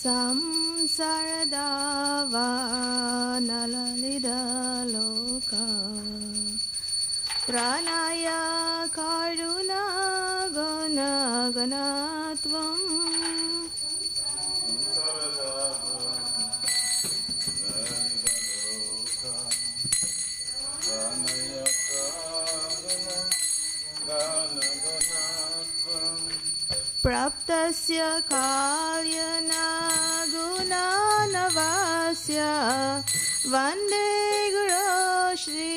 samsaradava nalalida loka pranaya karuna guna ganatvam praptasya kalyana gunanavasya vande guru shri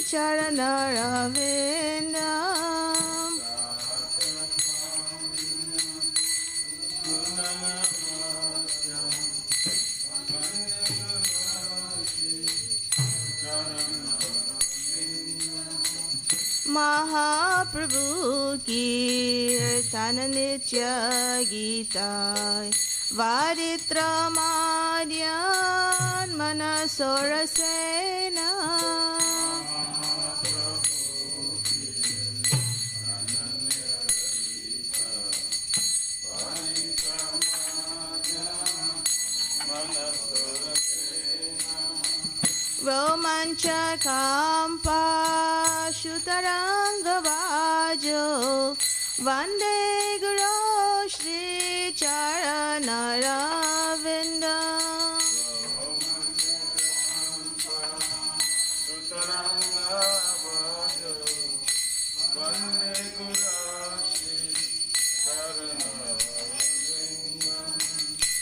charanaravinam Mahaprabhu kirtana nitya gita vaditra madhyan manasorasena romancha kampa shutaranga vajo vande guru shri charanaravinda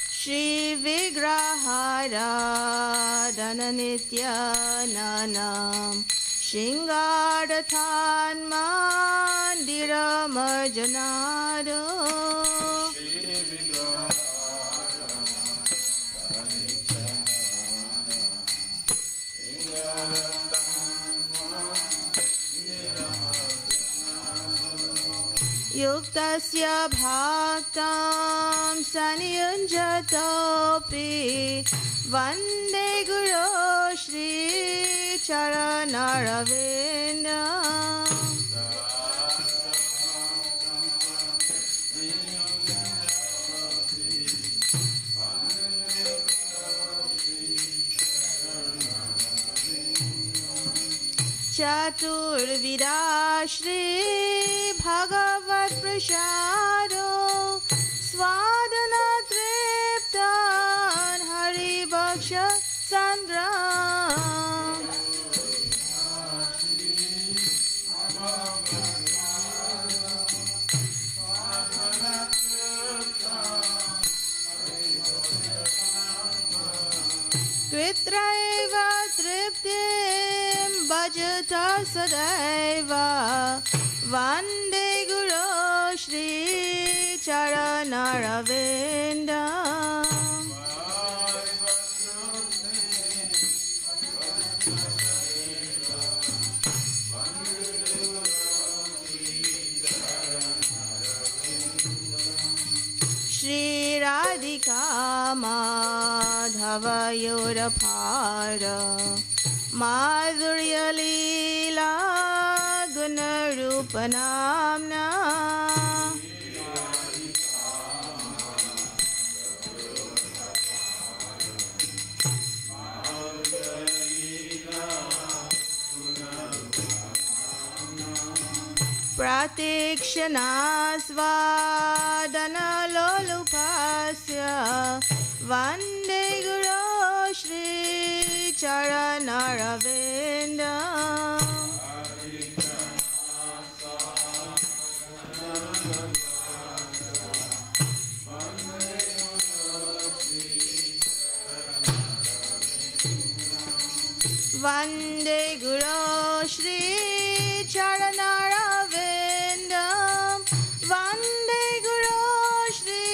Shri Vigrahara Dhananitya Nanam Shingadathan Mandira Marjanado Yuktasya bhaktam saniyunjatopi Vande Guru Shri Charanaravinda Chaturvida Shri Bhagavat Prasado Swadana Triptan Hari Bhaksha Sandram Kritraiva Triptim Bhajata Sadaiva Vande Guru Shri Charanaravinda Shri Radhika Madhava Yorapara Madhurya Leela Gunarupanamna Pratikshana Svadana Lolupasya Vande Guru Shri Charanaravinda Vande Guru Shri Charanaravinda Vande Guru Shri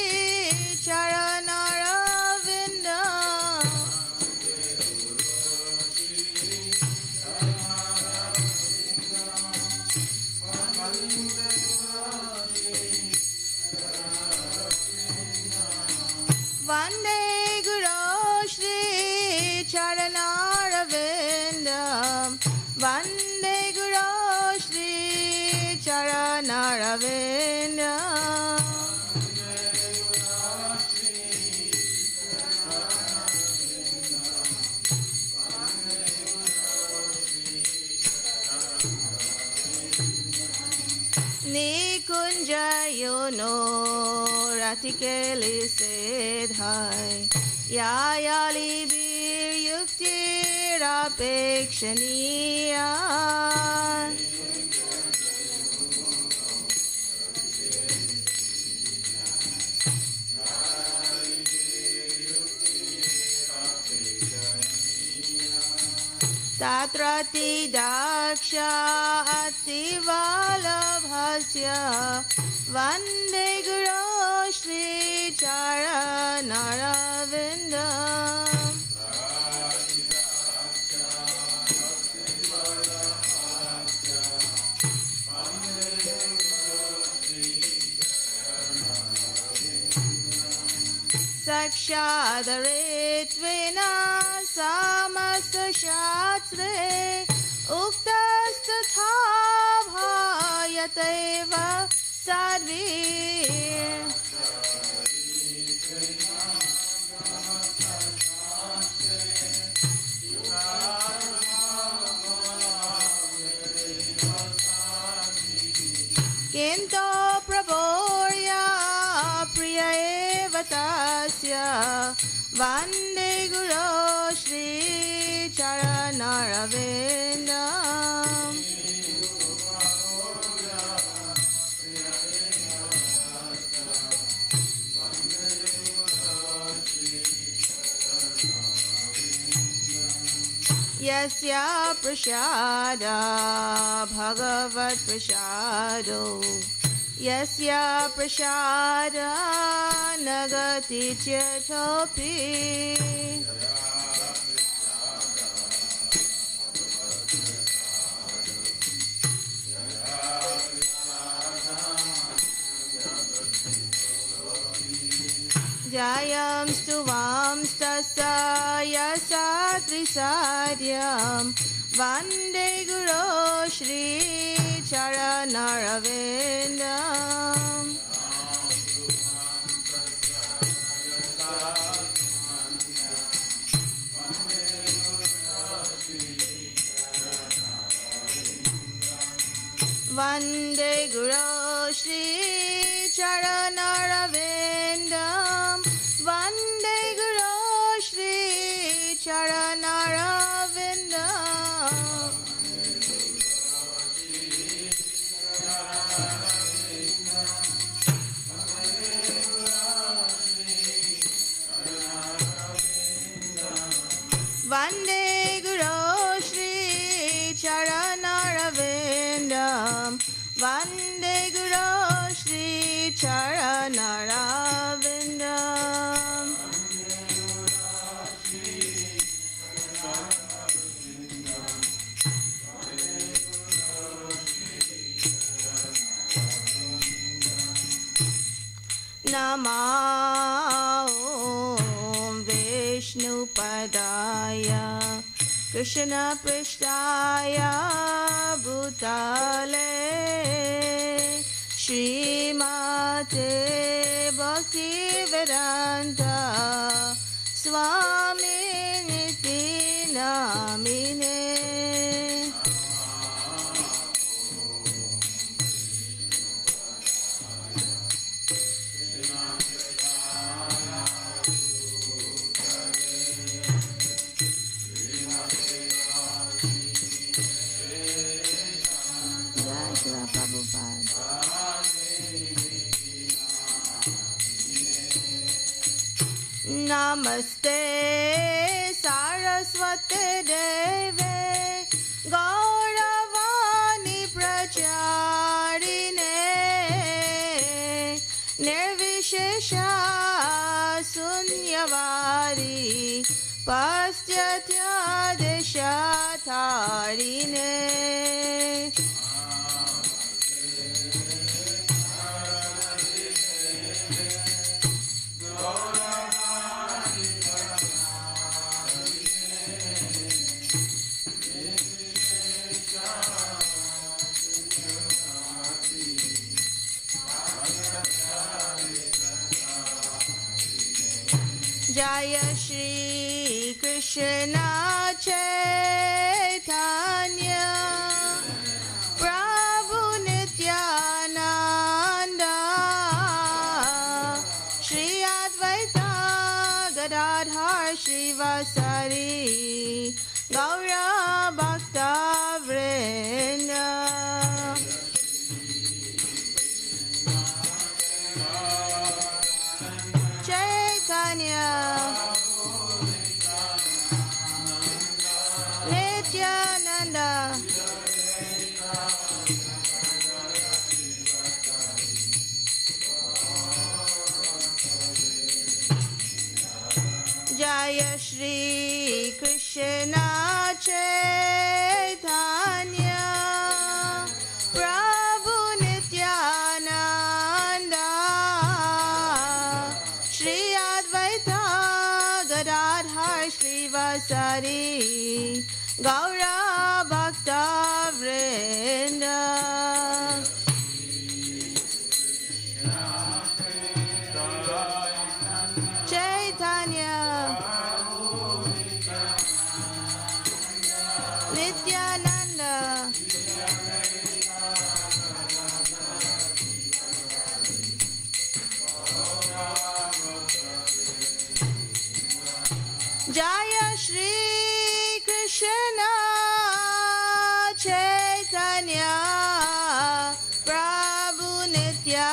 Charanaravinda Vande Guru Shri Charanaravinda Vande Guru Shri Charanaravinda Jayo no Ratikeli Sedhai Yayali Bir Yukti Rapekshaniya Tatrati Daksha Ativalabhasya Vande Guru Shri Charanaravinda Sakshadaritvena Samasashatre Uktastatha Bhayateva Sadvir Kinto Prabhorya Priya Eva Tasya Vande Guru Shri Charanaravinda Yasya Prasada Bhagavat Prasado Yasya Prasada Nagati Chetopi Jayam Stuvam Stasa Yasa Trisadyam Vande Guru Shri Charanaravinda Vande Guru Shri Charanaravinda Vande Guru Shri Charanaravinda Vande Guru Shri Charanaravinda Vande Guru Shri Charanaravinda Namah Om Vishnu Padaya Krishna Prishtaya Bhutale Srimate Bhakti Vedanta Swami Niti Namine Namaste Saraswate Deve Gauravani Pracharine Nirvishesha Sunyavari Pastyatya Deshatharine Jaya Shri Krishna Chaitanya Prabhu Nityananda Gadadhar Shrivasari Gaura Bhakta Vrinda Chaitanya Nityananda Jaya Shri Krishna Chaitanya Prabhu Nityananda Shri Advaita Gadadhar Shrivasari Gaura Bhakta Vrinda Chaitanya Nityananda Jaya Shri Krishna Chaitanya Prabhu Nityananda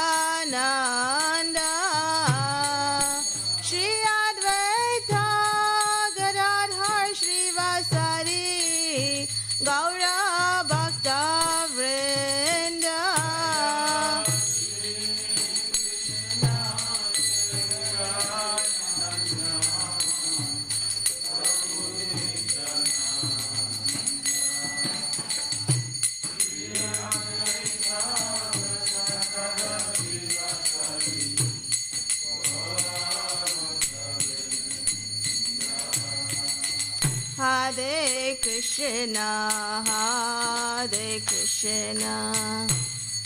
Shri Advaita Gadadhar Shrivasari Gaura Bhakta Vrinda Hare Krishna, Hare Krishna,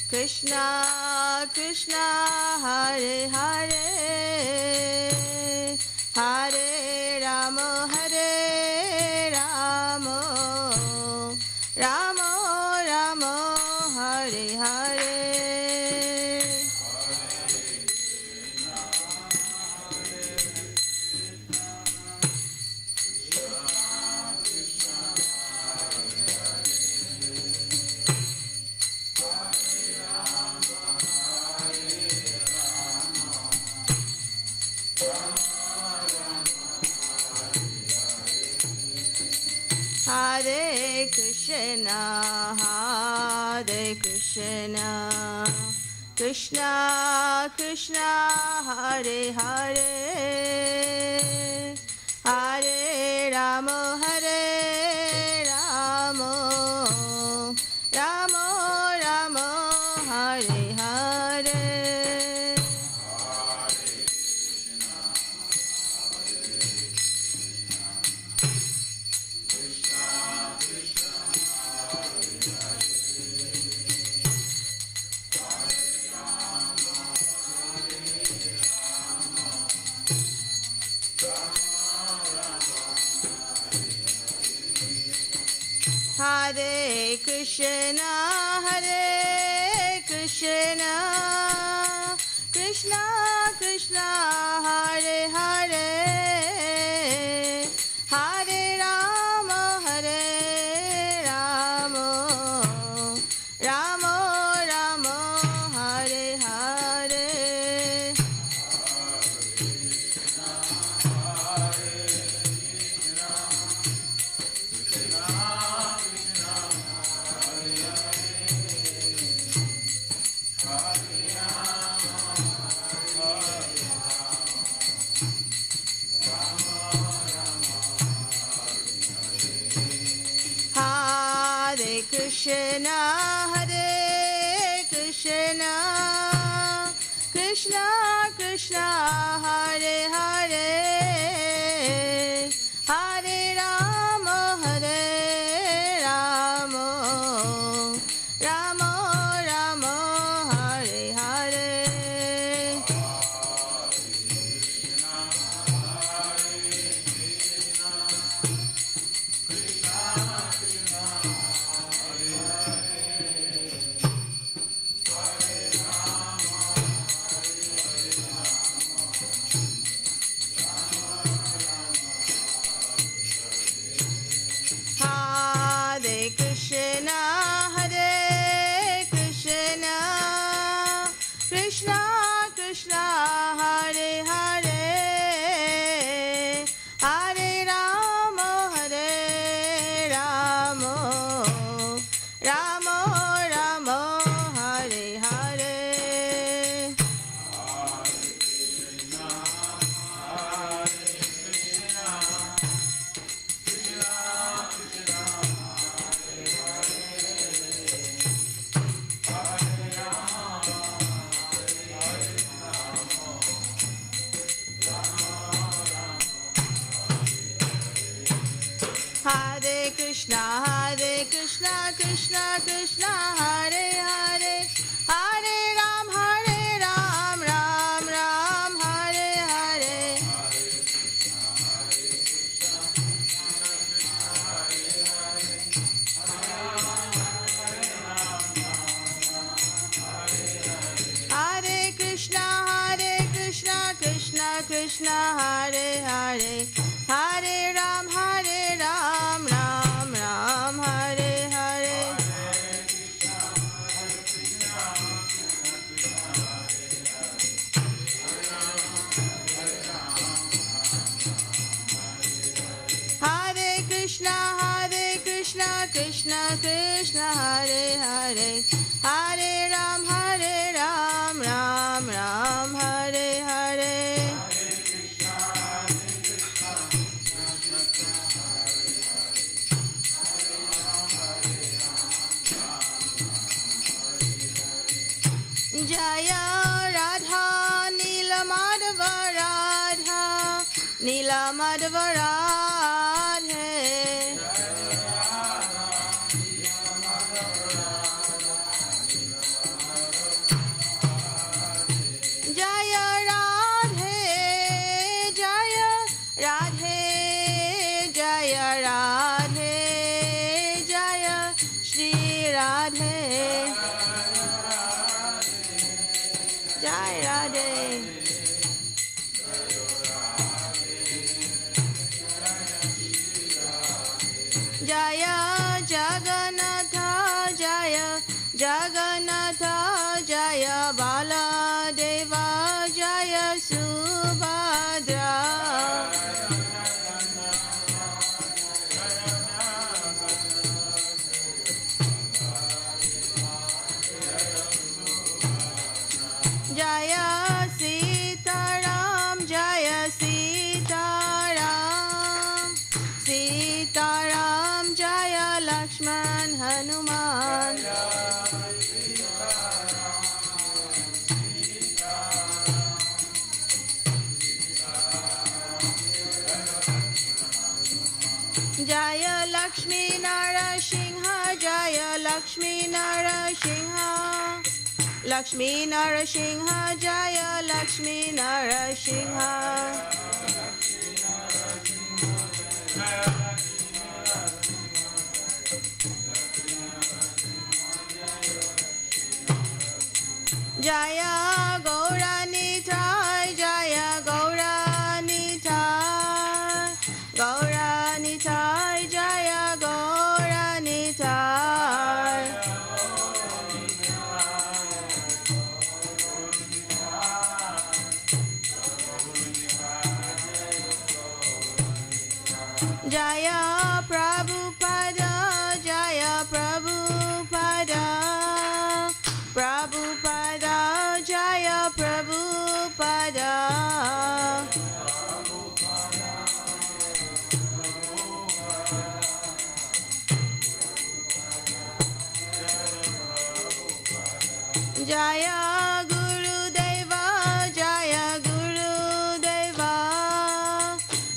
Krishna Krishna, Hare Hare, Hare Rama, Hare Rama, Rama Rama, Hare Hare. Hare Krishna, Hare Krishna, Krishna Krishna, Hare Hare, Hare Rama, Hare Rama, Rama Rama, Hare Hare. Hare Krishna, Hare Krishna, Krishna Krishna, Hare Hare, Hare Rama, Hare Rama, Rama Rama, Hare Hare. Hare Krishna, Hare Krishna, Krishna Krishna, Hare Hare, Hare Rama, Hare Rama, Rama Rama, Hare Hare. Krishna, Hare Krishna, Krishna Krishna, Hare Hare, Hare Ram, Ram Ram, Hare Hare. Hare Krishna, Krishna Krishna, Hare Hare, Hare Ram, Ram Ram, Hare Hare. Hare Krishna, Krishna Krishna, Hare Hare, Hare Ram, Ram Ram, Hare Hare. Jaya Radha Nila Madhava Radha, Nila Madhava Radhe. Jaya Radhe, Jaya Radhe, Jaya Radhe, Jaya Shri Radhe. Jai Radhe. Jaya Jagannatha, Jaya Jagannatha, Jaya Baladeva, Jaya Subhadra. Jaya Sitaram, Jaya Sitaram, Sitaram, Jaya Lakshman Hanuman. Jaya Lakshmi Narasingha, Jaya Lakshmi Narasingha, Lakshmi Narasingha, Jaya Lakshmi Narasingha. Jaya Gauranitai, Jaya Gauranitai, Gauranitai, Jaya Gauranitai. Jaya Prabhupada, Jaya Prabhupada, Prabhupada, Jaya Prabhupada. Jaya Gurudeva, Jaya Gurudeva,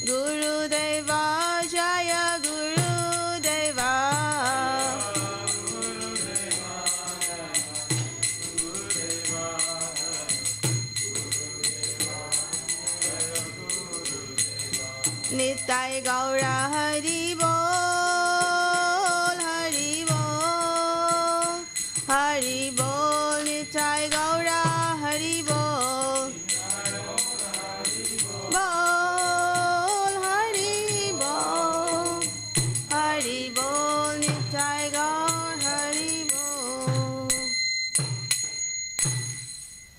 Gurudeva, Jaya Gurudeva. Nitai Gaura Hari Bol, Hari Bol, Hari Bol, Nitai Gaura Hari Bol, Bol, Hari Bol, Hari Bol, Nitai Gaur Hari Bol.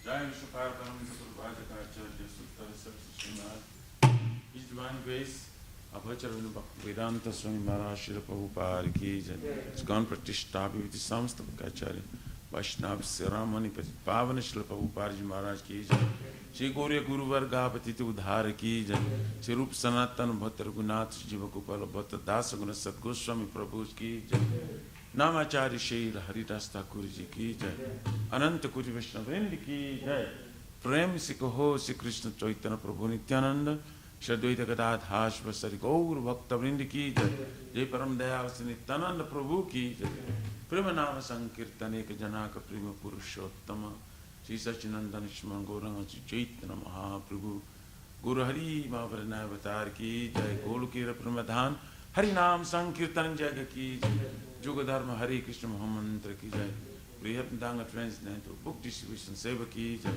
Jai Vishwapar Paramita Purvajaka Sutta Srimad. His Divine Grace, Abhacharvinu Vedanta Swami Maharaj Srila Prabhupada ki jai. Iskan Pratishtha Bhiviti Samsta Bhakacharya Vaishnav Siramani Pavan Srila Prabhupada Ji Maharaj ki jai. Shri Gauriya Guru Varga Patiti Udhara ki jai. Shri Rup Sanatan Bhattar Gunath Jiva Gopala Bhatta Dasa Guna Sat Goswami Prabhu ki jai. Namacharya Shri Haridas Thakur ji ki jai. Ananta Kuri Vaishnavrind ki jai. प्रेम से कहो श्री कृष्ण चैतन्य प्रभु नित्यानंद श्रद्वैत गदाधाश बसरि गौर भक्त वृंद की जय। जय परम दयाल श्री नित्यानंद प्रभु की जय। प्रेम नाम संकीर्तन एक जनाक प्रेम पुरुषोत्तम श्री सचिनंदन स्मरण गौरंग श्री चैतन्य महाप्रभु गुरु हरि महावरनाय अवतार की जय। गोल के प्रमधान हरि नाम संकीर्तन जय की जय। जुग धर्म हरे कृष्ण महामंत्र की जय। Priyapananga translated to book distribution seva ki jai.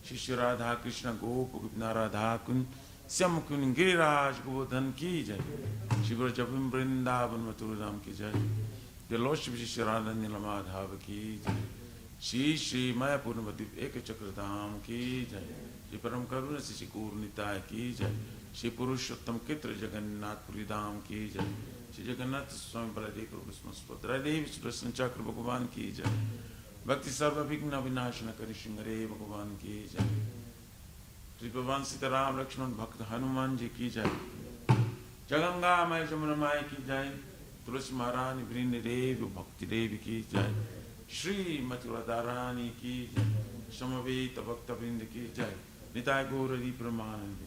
Shishya Radha Krishna Gop Gopina Radha Kun Syam Kun Giriraj Govardhan ki jai. Shivra Japim Vrindavan Maturadam ki jai. The Lordship Shishya Radha Nilamadhava ki jai. Shri Mayapur Navadip Eka Chakradam ki jai. Shri Param Karuna Shri Gurnitaya ki jai. Shri Purushottam Kitra Jagannath Puridam ki jai. Shri Jagannath Swami Baladev Prabhu Devi Shri Krishna Chakra Bhagavan ki jai. Bhakti Sarva Vigna Vinashana Kari Shingare Bhagavan ki jai. Shri Bhavan Sitaram Lakshman Bhakta Hanuman ji ki jai. Jaganga Maya Jamuna Maya ki jai. Tulasi Maharani Vrindi Devi Bhakti Devi ki jai. Shri Mathura Dharani ki jai. Samaveta Bhakta Vrindi ki jai. Nitai Gaurari Pramanandi.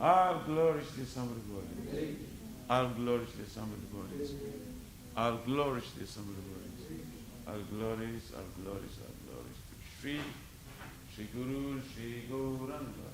All glories to the Son of God. All glories to the Son of God. All glories to the Son of God. All glories, all glories, all glories to Shri Guru, Shri Gauranga.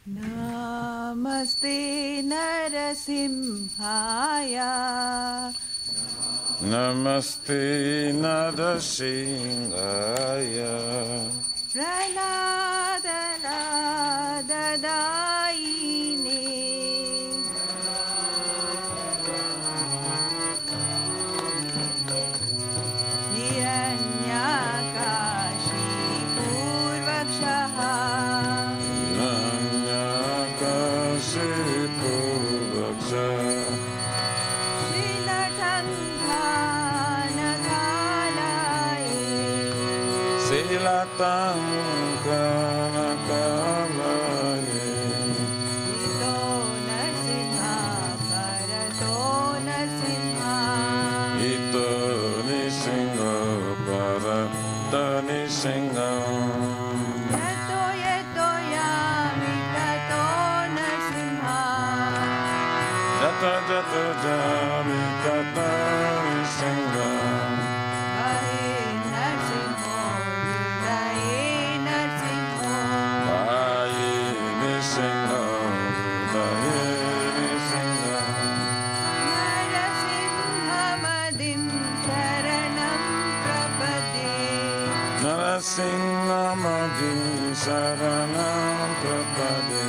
Namaste Narasimhaya. Namaste Narasimhaya. Prahlada Dadaine. Hiranyakashi Purvakshaha. Narasimhamadi Saranam Prabhade.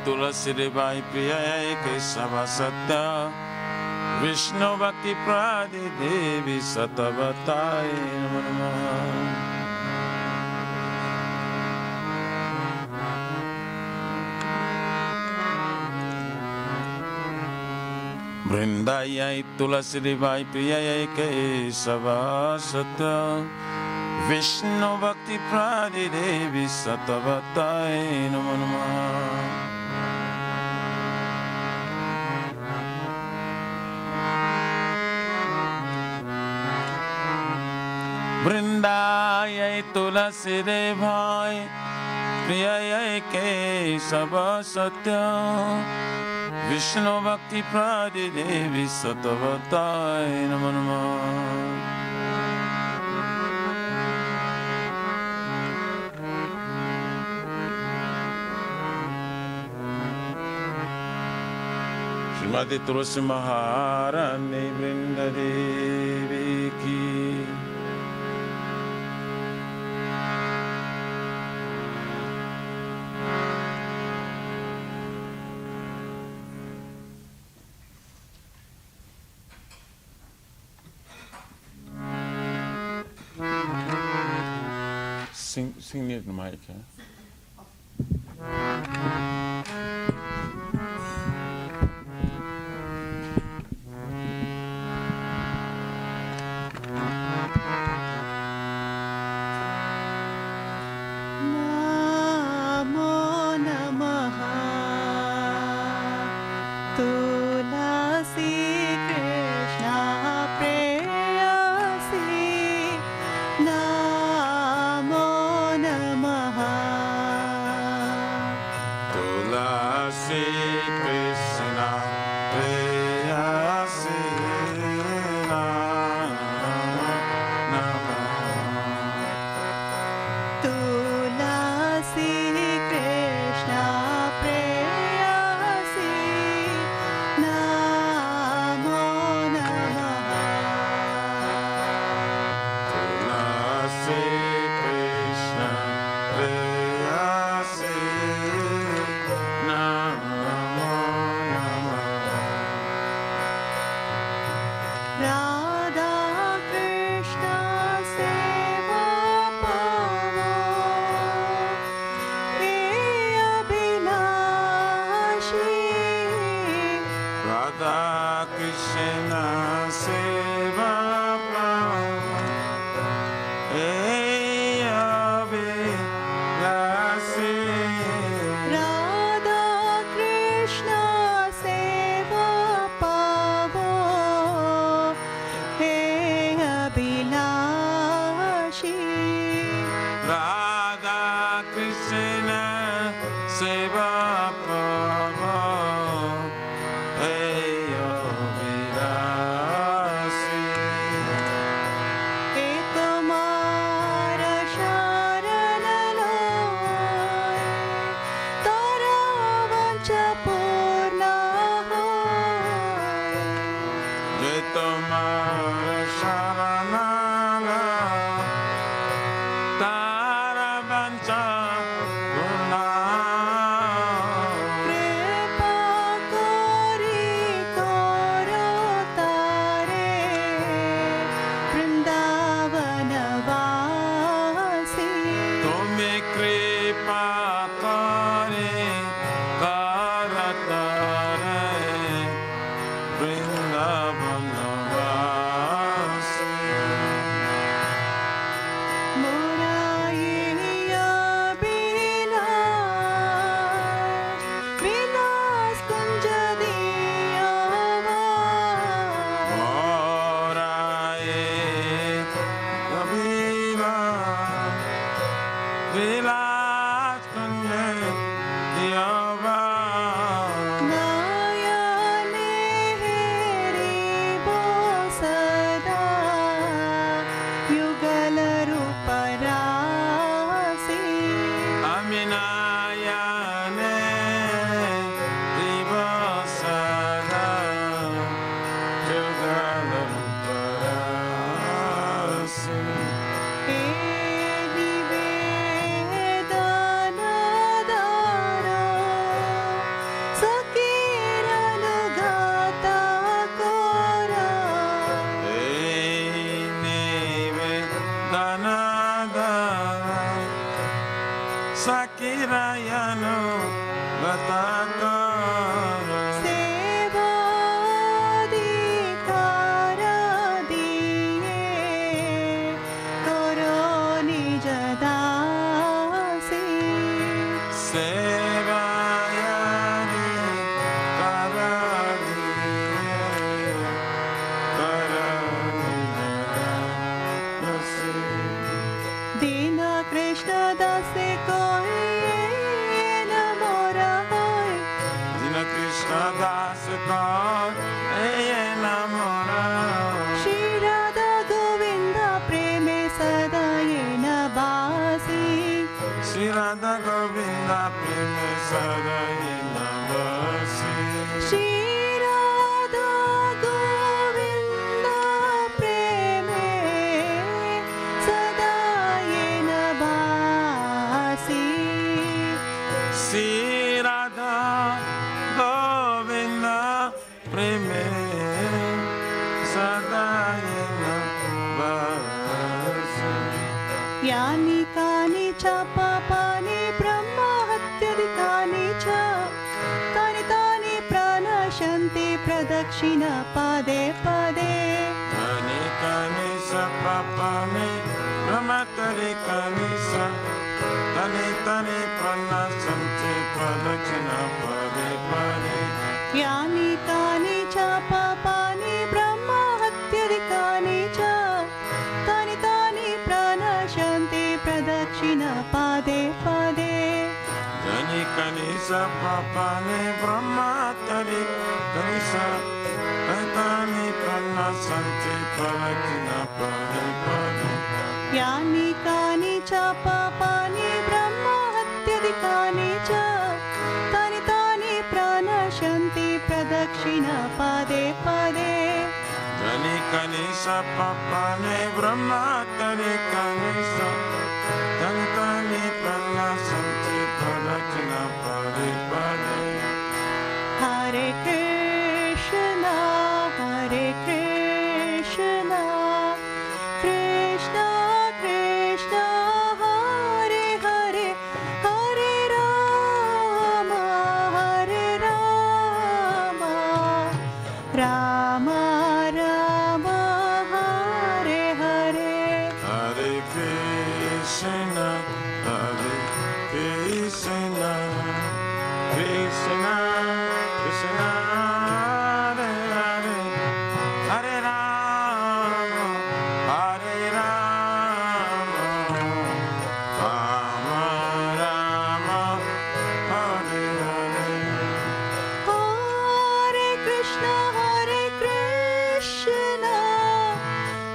Tulasi Devai Priyai Kesava Satya Vishnu Bhakti Pradi Devi Satavatai Namo Vrindayai Tulasi Devai Priyai Kesava Satya Vishnu Bhakti Pradi Devi Satavatai Namo Vrindayai Tulasi Devai Priyai Kesava Satya Vishnu Bhakti Pradi Devi Satavatai Namo Namo Srimati Tulasi Maharani Vrinda Devi Ki Sing near the mic, huh? Tara Bancha Diyoba Nayane heri bosada yugal ruparasi Aminayane Ribosada Jugalaruparasi Ehi vedanadara sakiranu gata kora Neve Danada Sakirayano Vatakara Sevadikara diye koro nijadasi Sevayani Karadi Karadi Dina Krishna dase koi namora hoy Dina Krishna Das Kaur Namora Shri Radha Govinda preme sada yena basi Shri Radha Govinda Preme Sadaye Navasi Shri Radha Govinda preme sada yena basi Shri Radha Govinda Preme Sadaye Navasi यानि कानि च पापानि ब्रह्म हत्याधिकानि च तानि तानि प्रणश्यन्ति प्रदक्षिण पदे पदे Kani kani sa papani Ramatari kani sa Tani tani pranasanti Pradakshina pade pade यानि कानि च पापानि ब्रह्म हत्याधिकानि च तानि तानि प्रणश्यन्ति प्रदक्षिण पदे पदे Kani kani sa papani Brahmatari kani sa Tani tani pranasanti Pradakshina pade pade यानि कानि च पापानि ब्रह्म हत्याधिकानि च तानि तानि प्रणश्यन्ति प्रदक्षिण पदे पदे Kani kani sa papani Brahmatari kani sa Tani tani pranasanti Pradakshina pade pade Hare Krishna Krishna Krishna Hare Hare Hare Rama Rama Rama Hare Hare Hare Krishna Krishna Krishna Krishna Hare Hare Hare Rama Hare Rama Rama Rama Hare Hare Hare Krishna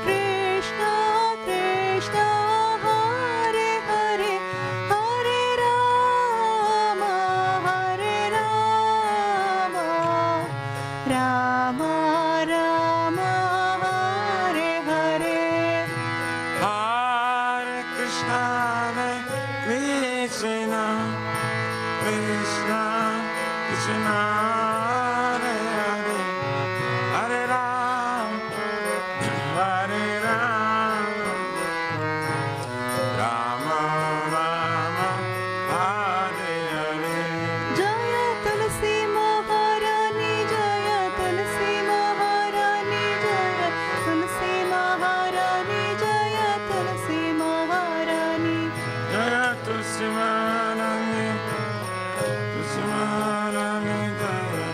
Krishna Krishna Hare Hare Hare Rama Rama Rama Hare Hare Hare Krishna Krishna Krishna Krishna Hare Hare Hare Ram Hare Ram Rama Rama Hare Hare Jaya Tulsi Maharani Jaya Tulsi Maharani Jaya Tulsi Maharani Jaya Tulsi Maharani Jaya Tulsi Maharani Jaya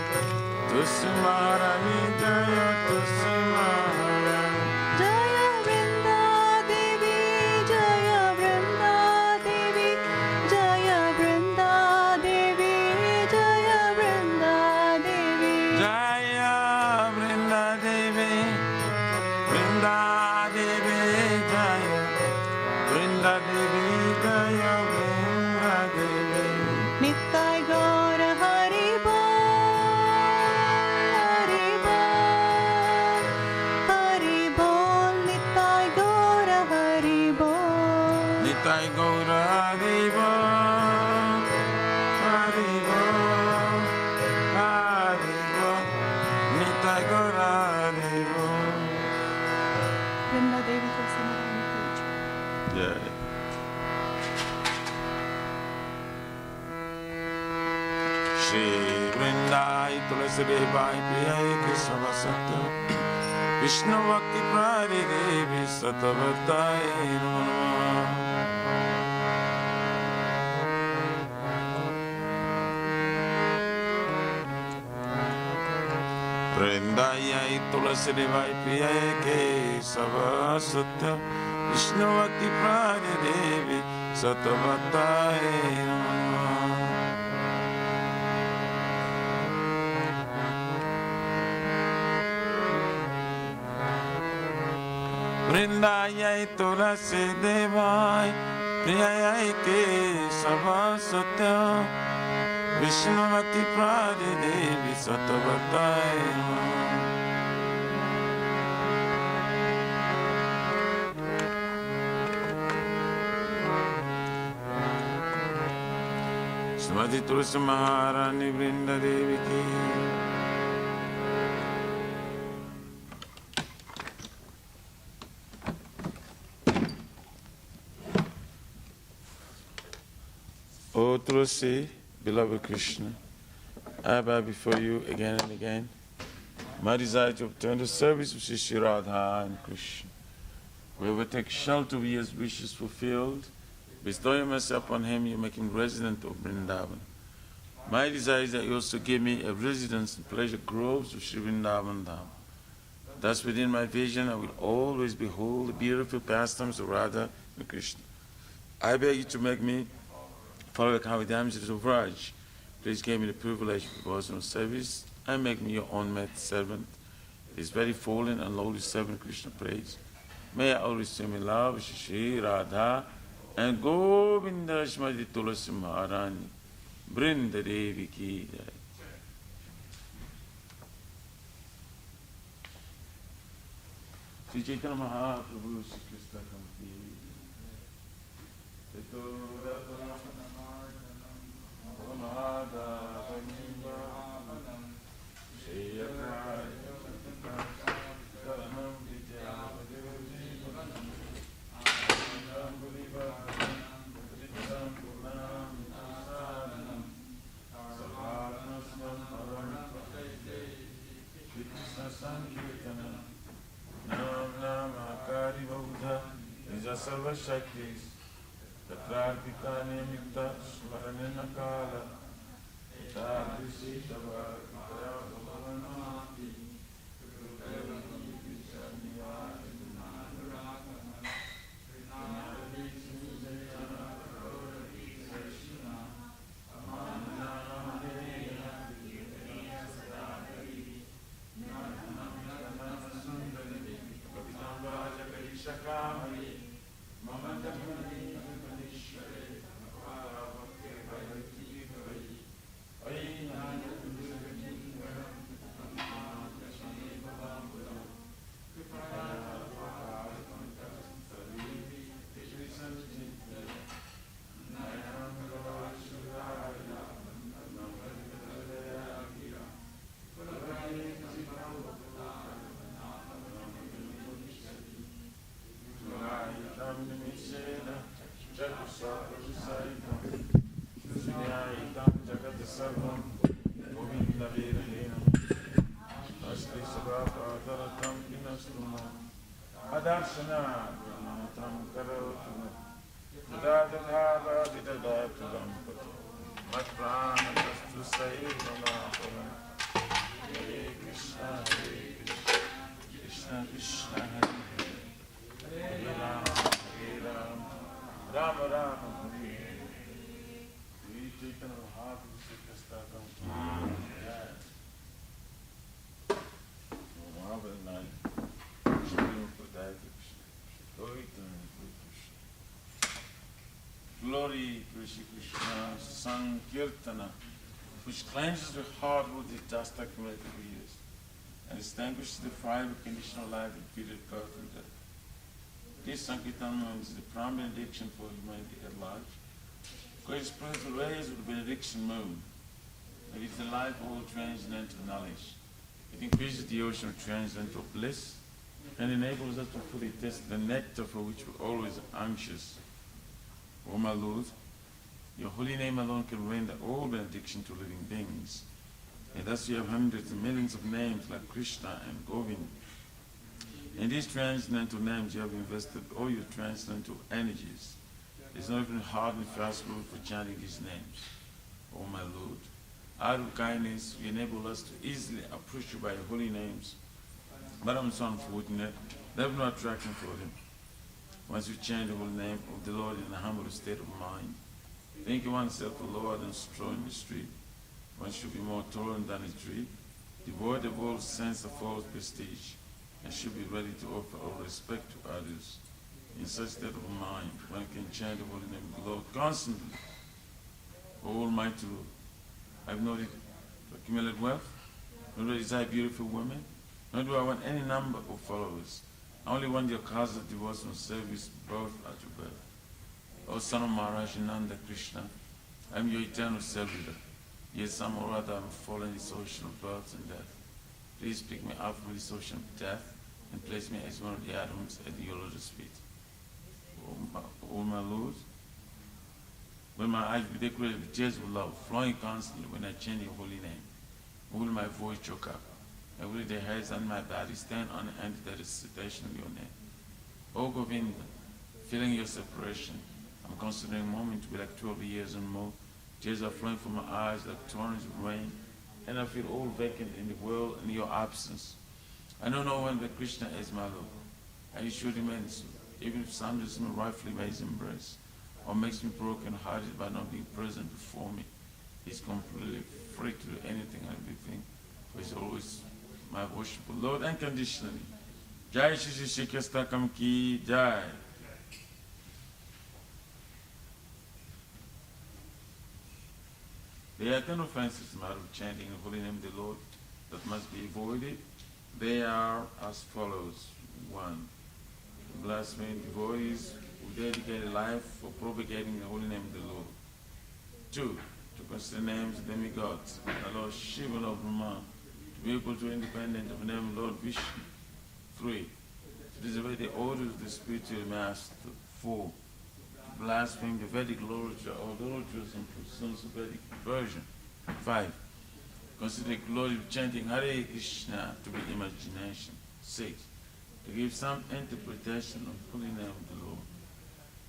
Shri Vrindai Tulasi Devi Priya Kesava Satya Vishnu Bhakti Prari Devi Satavatai Namo Vrindai Tulasi Devi Priya Kesava Satya Vishnu Bhakti Prari Devi Satavatai Namo Vrindayai Tulasi Devai Priyayai Kesava Satya Vishnu Bhakti Pradi Devi Satavatai Srimati Tulasi Maharani Vrinda Devi Ki O Tulasi, beloved Krishna, I bow before you again and again. My desire to obtain the service of Shri Radha and Krishna. Whoever takes shelter of his wishes fulfilled, bestow your mercy upon him, you make him resident of Vrindavan. My desire is that you also give me a residence in pleasure groves of Shri Vrindavan Dham. Thus within my vision I will always behold the beautiful pastimes of Radha and Krishna. I beg you to make me follow the Kavadamjas of Raj. Please give me the privilege of devotional service and make me your own met servant. His very fallen and lowly servant Krishna prays. May I always see me love Shri Radha and Govinda Shrimati Tulasi Maharani. Vrinda Devi Ki Jai. Sri Chaitanya Mahaprabhu Sri Krishna Kampi. Sarva Shaktis, Tatrarpika Nimita, Smaranena Kala, Tadrisi Tavarpika Bhavanati, Adarshana Tam Karotuna Dadadhava Vidadatulam Matprana Kastu Sayyidana Hare Krishna Krishna Krishna Hare Hare Ram Rama Rama Hare Sri Chaitanya Mahaprabhu Sri Krishna Kampi. Glory to Shri Krishna, Sankirtana, which cleanses the heart with the dust accumulated for years, and extinguishes the fire of conditional life and defeated birth and death. This Sankirtana is the prime benediction for humanity at large, because it spreads the rays of the benediction moon, and it is the life of all transcendental knowledge. It increases the ocean of transcendental bliss, and enables us to fully taste the nectar for which we're always anxious. O my Lord, Your holy name alone can render all benediction to living beings. And thus you have hundreds and millions of names like Krishna and Govind. In these transcendental names you have invested all your transcendental energies. It's not even hard and fast rule for chanting these names. O my Lord, out of kindness you enable us to easily approach you by your holy names. But I'm so unfortunate, they have no attraction for them. Once you chant the holy name of the Lord in a humble state of mind, thinking oneself a lower than straw in the street, one should be more tolerant than a tree, devoid of all sense of false prestige, and should be ready to offer all respect to others. In such state of mind, one can chant the holy name of the Lord constantly. O Almighty Lord, I have no need to accumulate wealth, nor do I desire beautiful women, nor do I want any number of followers. I only want your cause of devotional service both at your birth. O son of Maharaj Nanda Krishna, I am your eternal servitor. Yet some or other I am fallen in this ocean of birth and death. Please pick me up from this ocean of death and place me as one of the atoms at your lotus feet. O my Lord, when my eyes be decorated with tears of love, flowing constantly when I chant your holy name, will my voice choke up, and will the hairs on my body stand on end to the recitation of your name? O Govinda, feeling your separation, I'm considering a moment to be like 12 years and more. Tears are flowing from my eyes like torrents of rain, and I feel all vacant in the world in your absence. I don't know when that Krishna is my Lord, and you should remain so, even if some does not rightfully by his embrace, or makes me broken-hearted by not being present before me. He's completely free to do anything and everything, for he's always my worshipful Lord unconditionally. Jai Shri Shri Kestakam Ki Jai. There are 10 offenses in the matter of chanting the holy name of the Lord that must be avoided. They are as follows. 1. Blaspheming devotees who dedicate a life for propagating the holy name of the Lord. 2. To consider names of demigods, the Lord Shiva, Lord Brahma, to be equal to independent of the name of Lord Vishnu. 3. To disobey the orders of the spiritual master. 4. To blaspheme the Vedic literature or literatures and pursuits of Vedic version. 5. Consider the glory of chanting Hare Krishna to be imagination. 6. To give some interpretation of the holy name of the Lord.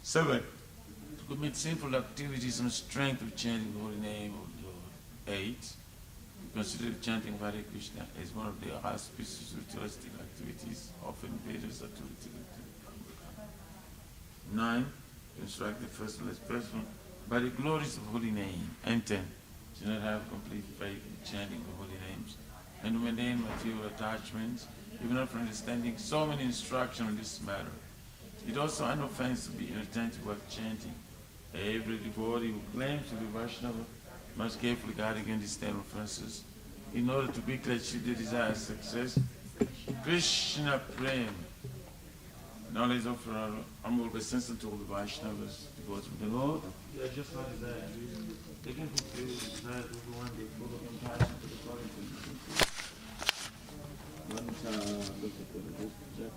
7. To commit sinful activities on the strength of chanting the holy name of the Lord. 8. To consider chanting of Hare Krishna as one of the auspicious ritualistic activities often Vedas are to ritualistic. 9. To instruct the first person by the glories of holy name. And 10. To not have complete faith in chanting the holy names and to maintain material attachments, even after understanding so many instructions on this matter. It also an offense to be inattentive while chanting. Every devotee who claims to be Vaishnava must carefully guard against these 10 offenses in order to quickly achieve the desired success. Krishna Prem. Knowledge of our humble obeisance to all the Vaishnavas, devotees of the Lord. Yeah, just like that. They can fulfill the desire of everyone, they full of compassion to the body. One time, look at the Jack of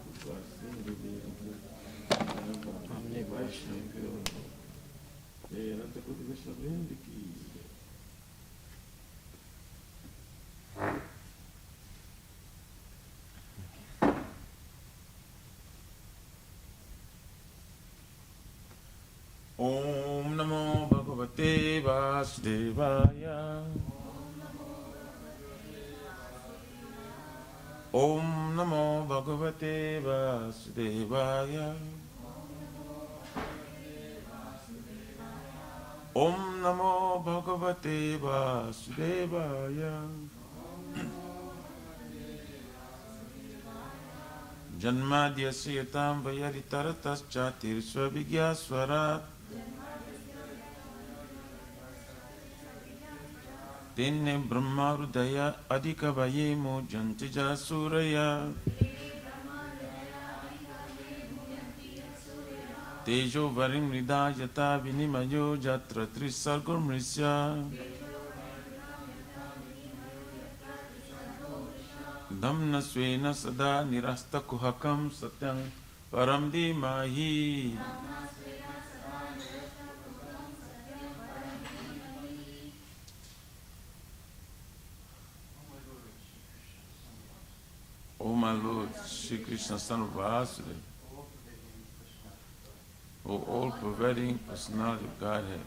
हमने वैष्णव ये अनंत कोटि वैष्णव वृंद की ओम नमो भगवते वासुदेवाय ओम नमो भगवते वासुदेवाय ओम नमो भगवते वासुदेवाय जन्माद्यस्य यतां वयरितरतश्चातिर्स्वविज्ञास्वरात् तेने ब्रह्मारुदय अधिकवये मोजन्ति जासूरया तेजो वरिमृदा यथा विनिमयो यत्र त्रिसर्गोर्मृष्या धम्न स्वेन सदा निरस्तकुहकं सत्यं परं धीमहि Shri Krishna, son of Vasudeva, O all-pervading personality of Godhead,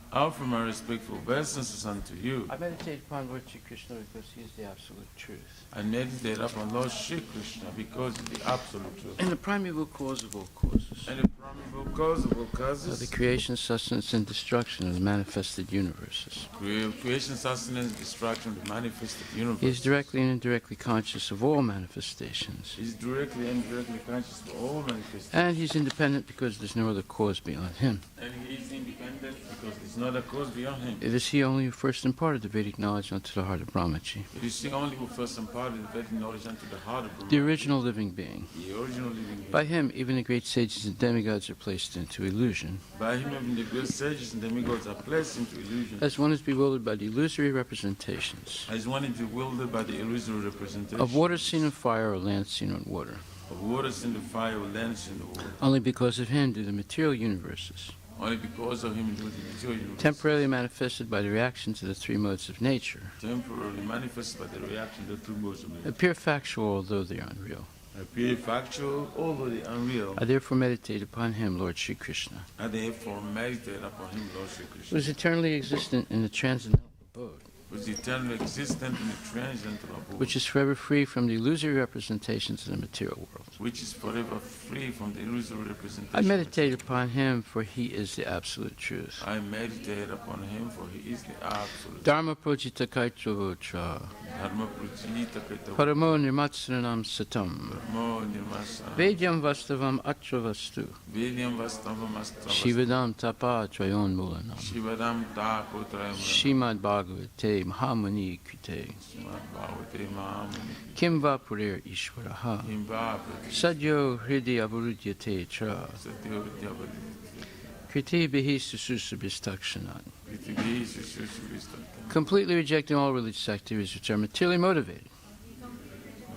I offer my respectful obeisances unto you. I meditate upon Lord Shri Krishna because he is the absolute truth. I meditate upon Lord Shri Krishna because of the absolute truth. And the primeval cause of all causes. And the primeval cause of all causes. The creation, sustenance, and destruction of the manifested universes. Creation, sustenance, destruction of the manifested universe. He is directly and indirectly conscious of all manifestations. He is directly and indirectly conscious of all manifestations. And he's independent because there's no other cause beyond him. And he is independent because there's no other cause beyond him. It is he only who first imparted the Vedic knowledge unto the heart of Brahmaji. It is he only who first imparted the Vedic knowledge unto the heart of Brahmaji. The original living being. The original living being. By him, even the great sages and demigods are placed into illusion. By him, even the great sages and demigods are placed into illusion. As one is bewildered by the illusory representations. As one is bewildered by the illusory representation. Of water seen in fire or land seen on water. Of water seen in fire or land seen in water. Only because of him do the material universes. Only because of him do the material universe. Temporarily manifested by the reaction to the three modes of nature. Temporarily manifested by the reaction to the three modes of nature. Appear factual although they are unreal. Appear factual although they are unreal. I therefore meditate upon him, Lord Shri Krishna. I therefore meditate upon him, Lord Shri Krishna. Who is eternally existent in the transcendental abode. Who is eternally existent in the transcendental abode. Which is forever free from the illusory representations of the material world. Which is forever free from the illusory representations. I meditate upon him, for he is the absolute truth. I meditate upon him, for he is the absolute Dharma projita kaitavocha. Dharma projita kaitavocha. Paramo nirmatsanam satam. Paramo nirmatsanam. Vedyam vastavam atravastu. Vedyam vastavam astravastu. Shivadam tapa trayon mulanam. Shivadam tapo trayon mulanam. Shrimad Bhagavate Mahamuni Krite. Shrimad Bhagavate Mahamuni. Kim va purer Ishvaraha. Kim va purer. Sadyo Hridi Avurudyate Tra. Sadyo Hridi Avurudyate. Kriti Bihi Sususabhistakshanat. Kriti Bihi Sususabhistakshanat. Completely rejecting all religious activities which are materially motivated.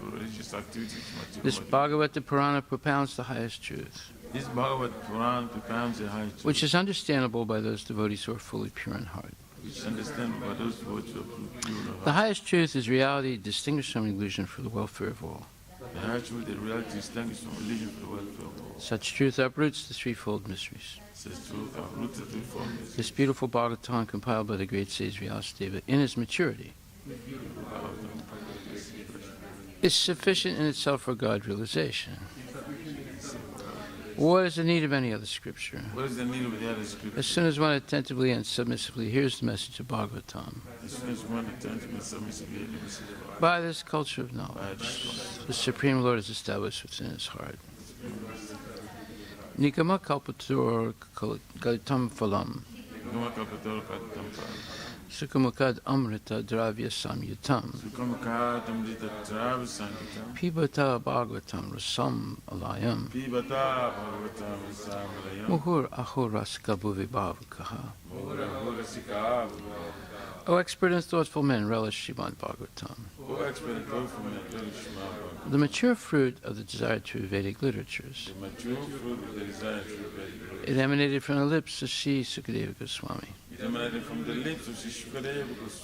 Religious activities This Bhagavata Purana propounds the highest truth. This Bhagavad Purana propounds the highest truth. Which is understandable by those devotees who are fully pure in heart. Which is understandable by those devotees who are pure in heart. The highest truth is reality distinguished from illusion for the welfare of all. The highest truth is reality distinguished from illusion for the welfare of all. Such truth uproots the threefold mysteries. Such truth uproots the threefold mysteries. This beautiful Bhagavatam compiled by the great sage Vyasadeva in his maturity is sufficient in itself for God realization. What is the need of any other scripture? What is the need of the other scripture? As soon as one attentively and submissively hears the message of Bhagavatam, as soon as one attentively and submissively hears the message of Bhagavatam, by this culture of knowledge, the Supreme Lord is established within his heart. Nikama kalpatur galitam phalam. Sukamukad amrita dravya samyutam. Pibata bhagavatam rasam alayam. Muhur ahuraska bhuvibhavakaha. O expert and thoughtful men, relish Srimad Bhagavatam. The mature fruit of the desired true Vedic literatures. It emanated from the lips of Sri Sukadeva Goswami.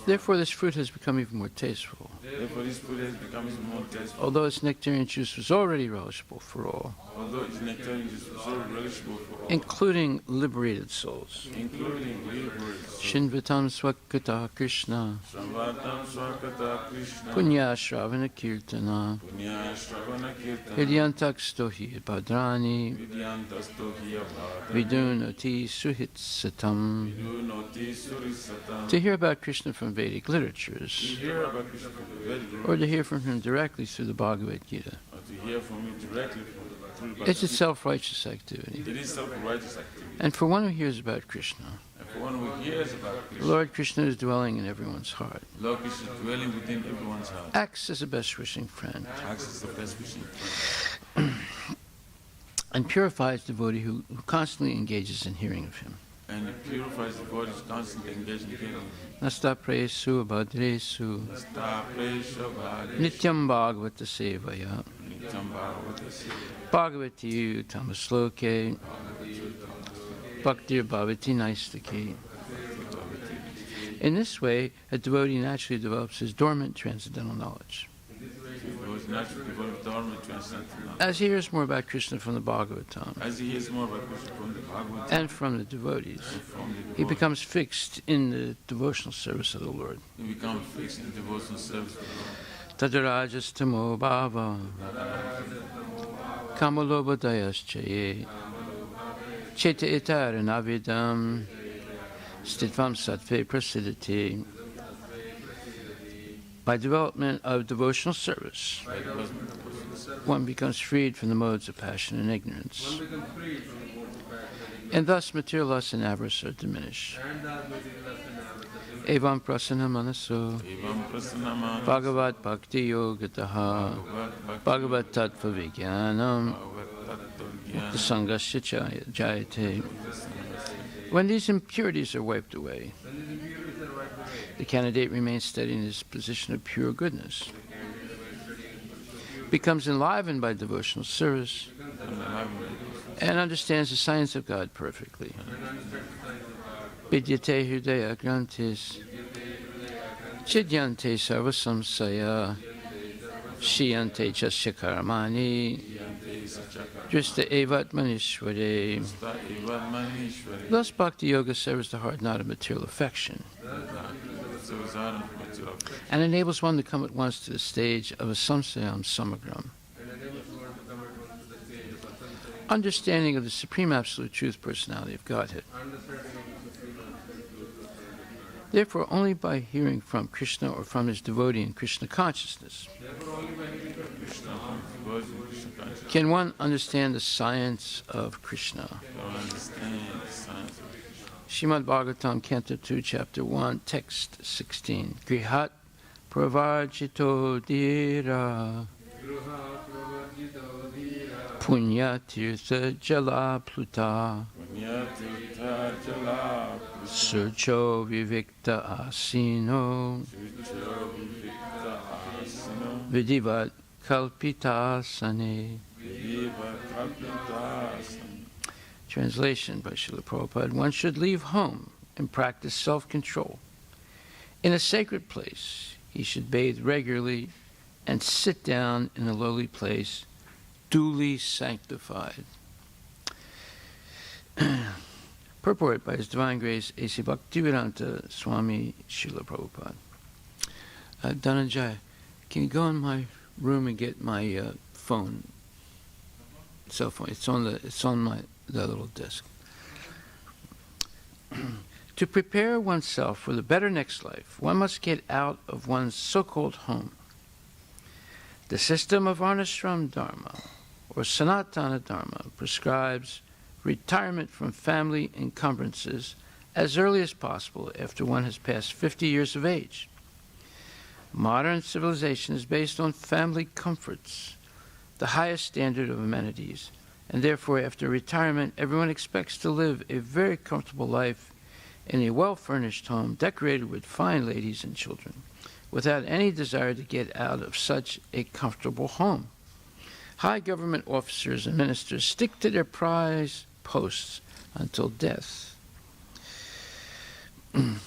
Therefore, this fruit has become even more tasteful. Although its nectarian juice was already relishable for all, including liberated souls. Shinvatam Swakata Krishna, Punya Shravana Kirtana, Hidyantak Stohi Bhadrani, Vidunoti Suhit Satam. To hear about Krishna from Vedic literatures, or to hear from him directly through the Bhagavad Gita, it's a self-righteous activity. And for one who hears about Krishna, Lord Krishna is dwelling in everyone's heart. Acts as a best-wishing friend. And purifies the devotee who constantly engages in hearing of him. And it purifies the body constantly engaged in hearing. Nasta presu badresu. Nityam bhagavata sevaya. Bhagavati tamasloke. Bhaktir bhavati naistake. In this way, a devotee naturally develops his dormant transcendental knowledge. As he hears more about Krishna from the Bhagavatam and from the devotees, he becomes fixed in the devotional service of the Lord. Tadarajastamo bhava kamalobodayaschaye cheta itaranavidam stitvam sattve prasidati. By development of devotional service, one becomes freed from the modes of passion and ignorance. And thus material lust and avarice are diminished. Evam prasana manaso bhagavat bhakti yogataha bhagavat tattva vijnanam sangasya jayate. When these impurities are wiped away, the candidate remains steady in his position of pure goodness, becomes enlivened by devotional service, and understands the science of God perfectly. Vidyate hridaya grantis, chidyante sarvasamsaya, shiyante chasya karmani, drista evatmanishvare. Thus Bhakti Yoga serves the heart not of material affection, and enables one to come at once to the stage of a samsayam samagram, understanding of the Supreme Absolute Truth Personality of Godhead. Therefore, only by hearing from Krishna or from his devotee in Krishna consciousness can one understand the science of Krishna. Srimad Bhagavatam, Canto 2, Chapter 1, Text 16. Grihat pravarjito dira punya tirtha jala pluta surcho vivikta asino vidivat kalpita sane. Translation by Srila Prabhupada. One should leave home and practice self-control. In a sacred place, he should bathe regularly and sit down in a lowly place, duly sanctified. Purport by His Divine Grace A.C. Bhaktivedanta Swami Srila Prabhupada. Dhananjaya, can you go in my room and get my phone, cell phone? It's on the little desk. To prepare oneself for the better next life, one must get out of one's so-called home. The system of Varnashram Dharma, or Sanatana Dharma, prescribes retirement from family encumbrances as early as possible after one has passed 50 years of age. Modern civilization is based on family comforts, the highest standard of amenities, and therefore after retirement everyone expects to live a very comfortable life in a well-furnished home decorated with fine ladies and children, without any desire to get out of such a comfortable home. High government officers and ministers stick to their prize posts until death. Let me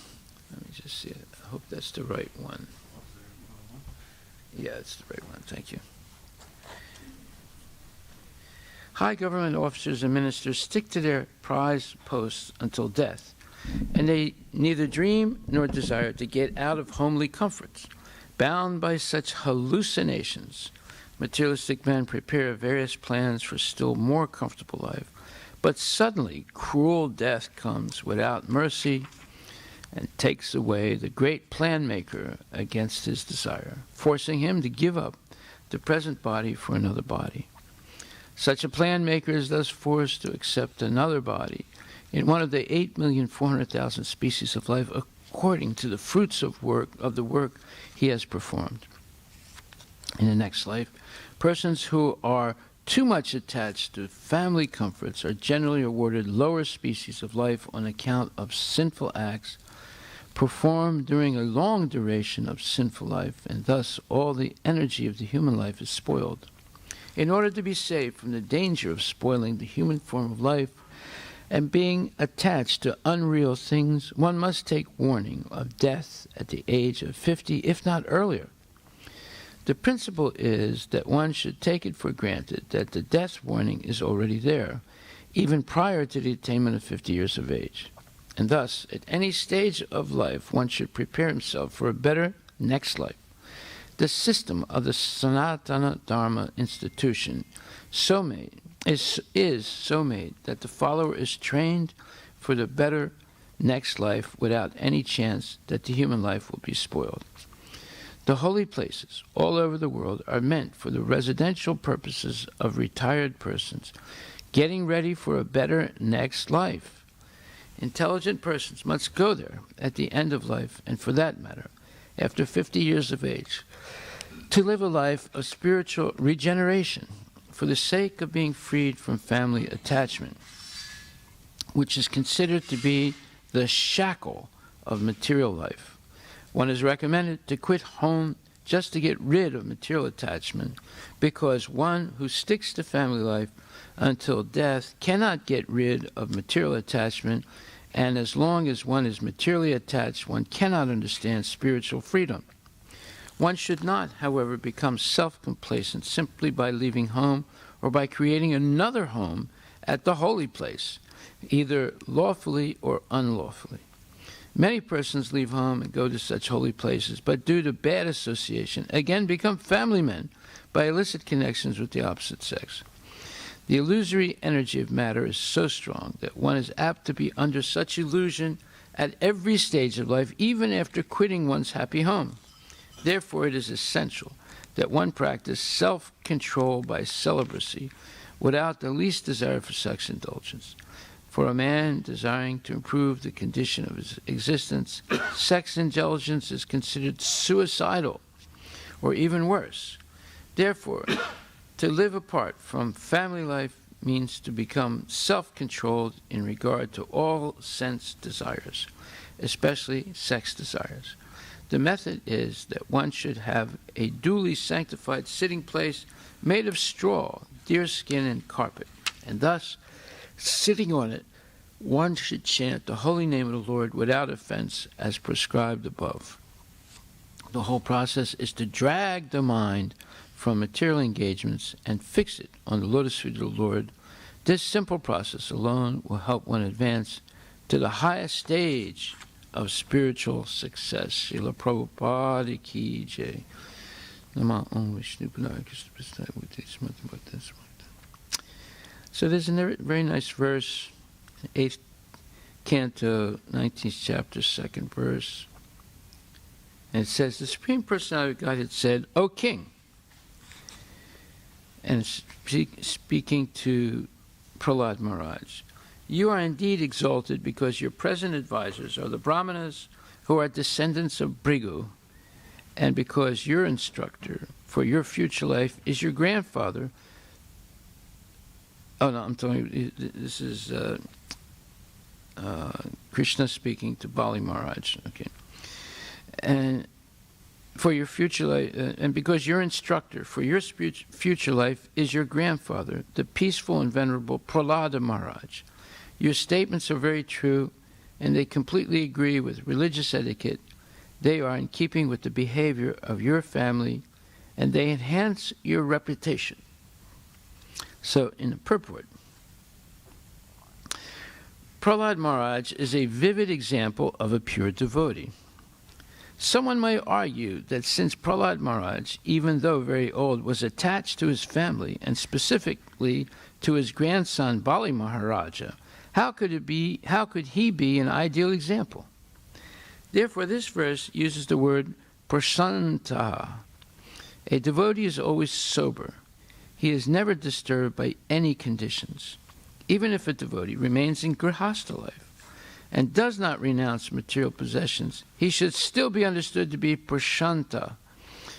just see it. I hope that's the right one. Yeah, it's the right one. Thank you. High government officers and ministers stick to their prize posts until death, and they neither dream nor desire to get out of homely comforts. Bound by such hallucinations, materialistic men prepare various plans for still more comfortable life, but suddenly cruel death comes without mercy and takes away the great plan maker against his desire, forcing him to give up the present body for another body. Such a plan maker is thus forced to accept another body in one of the 8,400,000 species of life according to the fruits of the work he has performed. In the next life, persons who are too much attached to family comforts are generally awarded lower species of life on account of sinful acts performed during a long duration of sinful life, and thus all the energy of the human life is spoiled. In order to be saved from the danger of spoiling the human form of life, and being attached to unreal things, one must take warning of death at the age of 50, if not earlier. The principle is that one should take it for granted that the death warning is already there, even prior to the attainment of 50 years of age. And thus, at any stage of life, one should prepare himself for a better next life. The system of the Sanatana Dharma institution is so made that the follower is trained for the better next life without any chance that the human life will be spoiled. The holy places all over the world are meant for the residential purposes of retired persons getting ready for a better next life. Intelligent persons must go there at the end of life, and for that matter, after 50 years of age, to live a life of spiritual regeneration for the sake of being freed from family attachment, which is considered to be the shackle of material life. One is recommended to quit home just to get rid of material attachment, because one who sticks to family life until death cannot get rid of material attachment, and as long as one is materially attached, one cannot understand spiritual freedom. One should not, however, become self-complacent simply by leaving home or by creating another home at the holy place, either lawfully or unlawfully. Many persons leave home and go to such holy places, but due to bad association, again become family men by illicit connections with the opposite sex. The illusory energy of matter is so strong that one is apt to be under such illusion at every stage of life, even after quitting one's happy home. Therefore, it is essential that one practice self-control by celibacy without the least desire for sex indulgence. For a man desiring to improve the condition of his existence, sex indulgence is considered suicidal, or even worse. Therefore, to live apart from family life means to become self-controlled in regard to all sense desires, especially sex desires. The method is that one should have a duly sanctified sitting place made of straw, deerskin, and carpet, and thus, sitting on it, one should chant the holy name of the Lord without offense, as prescribed above. The whole process is to drag the mind from material engagements and fix it on the lotus feet of the Lord. This simple process alone will help one advance to the highest stage of spiritual success. Srila Prabhupada ki jai. So there's a very nice verse, 8th canto, 19th chapter, 2nd verse. And it says, the Supreme Personality of Godhead said, O King, and speaking to Prahlad Maharaj, you are indeed exalted because your present advisors are the Brahmanas who are descendants of Bhrigu, and because your instructor for your future life is your grandfather. Oh no, I'm telling you, this is Krishna speaking to Bali Maharaj. Okay, and for your future life, and because your instructor for your future life is your grandfather, the peaceful and venerable Prahlada Maharaj. Your statements are very true, and they completely agree with religious etiquette. They are in keeping with the behavior of your family, and they enhance your reputation. So, in the purport, Prahlad Maharaj is a vivid example of a pure devotee. Someone may argue that since Prahlad Maharaj, even though very old, was attached to his family, and specifically to his grandson Bali Maharaja, how could he be an ideal example? Therefore, this verse uses the word prasanta. A devotee is always sober. He is never disturbed by any conditions. Even if a devotee remains in grihastha life and does not renounce material possessions, he should still be understood to be prashanta,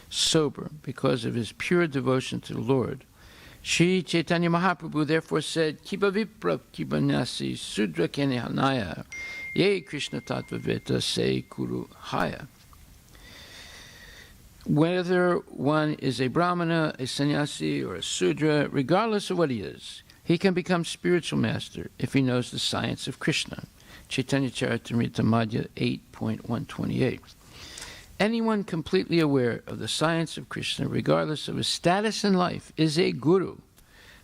sober, because of his pure devotion to the Lord. Sri Chaitanya Mahaprabhu therefore said, Kiba vipra kiba nasi sudra kenehanaya, ye Krishna tattva veta se kuru haya. Whether one is a brahmana, a sannyasi, or a sudra, regardless of what he He can become spiritual master if he knows the science of Krishna. Chaitanya Charitamrita Madhya 8.128. Anyone completely aware of the science of Krishna, regardless of his status in life, is a guru.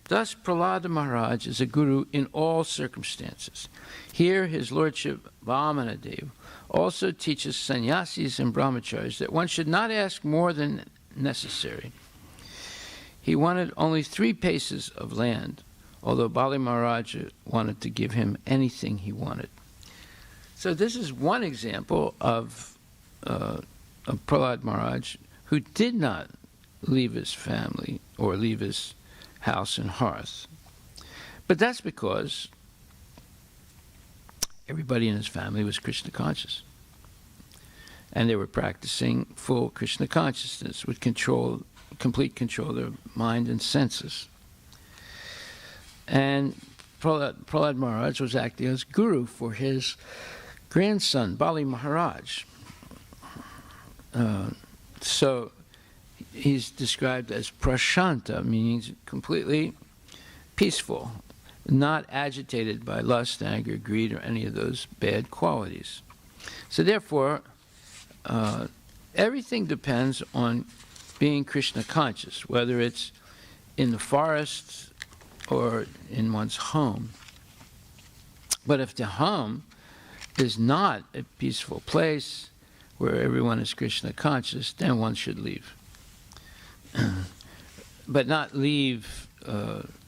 Thus, Prahlada Maharaj is a guru in all circumstances. Here, his lordship Vamanadev also teaches sannyasis and brahmacharis that one should not ask more than necessary. He wanted only 3 paces of land, although Bali Maharaj wanted to give him anything he wanted. So this is one example of Prahlad Maharaj, who did not leave his family or leave his house and hearth. But that's because everybody in his family was Krishna conscious. And they were practicing full Krishna consciousness with complete control of their mind and senses. And Prahlad Maharaj was acting as guru for his grandson, Bali Maharaj. So he's described as prashanta, meaning completely peaceful, not agitated by lust, anger, greed, or any of those bad qualities. So therefore, everything depends on being Krishna conscious, whether it's in the forest or in one's home. But if the home is not a peaceful place where everyone is Krishna conscious, then one should leave. But not leave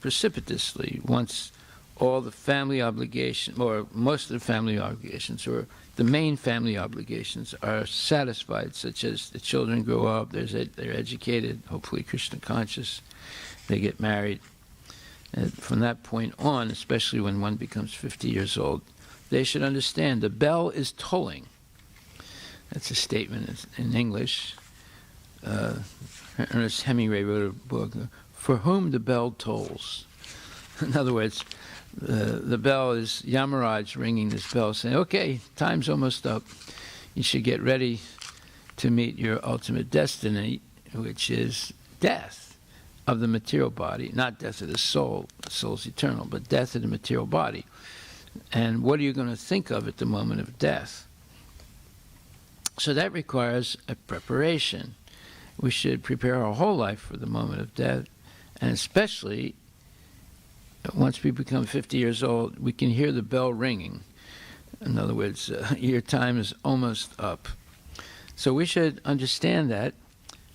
precipitously once all the family obligations, or most of the family obligations, or the main family obligations are satisfied, such as the children grow up, they're educated, hopefully Krishna conscious, they get married. And from that point on, especially when one becomes 50 years old, they should understand the bell is tolling. That's a statement in English. Ernest Hemingway wrote a book, For Whom the Bell Tolls. In other words, the bell is Yamaraj ringing this bell saying, okay, time's almost up. You should get ready to meet your ultimate destiny, which is death of the material body. Not death of the soul. The soul's eternal, but death of the material body. And what are you going to think of at the moment of death? So that requires a preparation. We should prepare our whole life for the moment of death, and especially once we become 50 years old, we can hear the bell ringing. In other words, your time is almost up. So we should understand that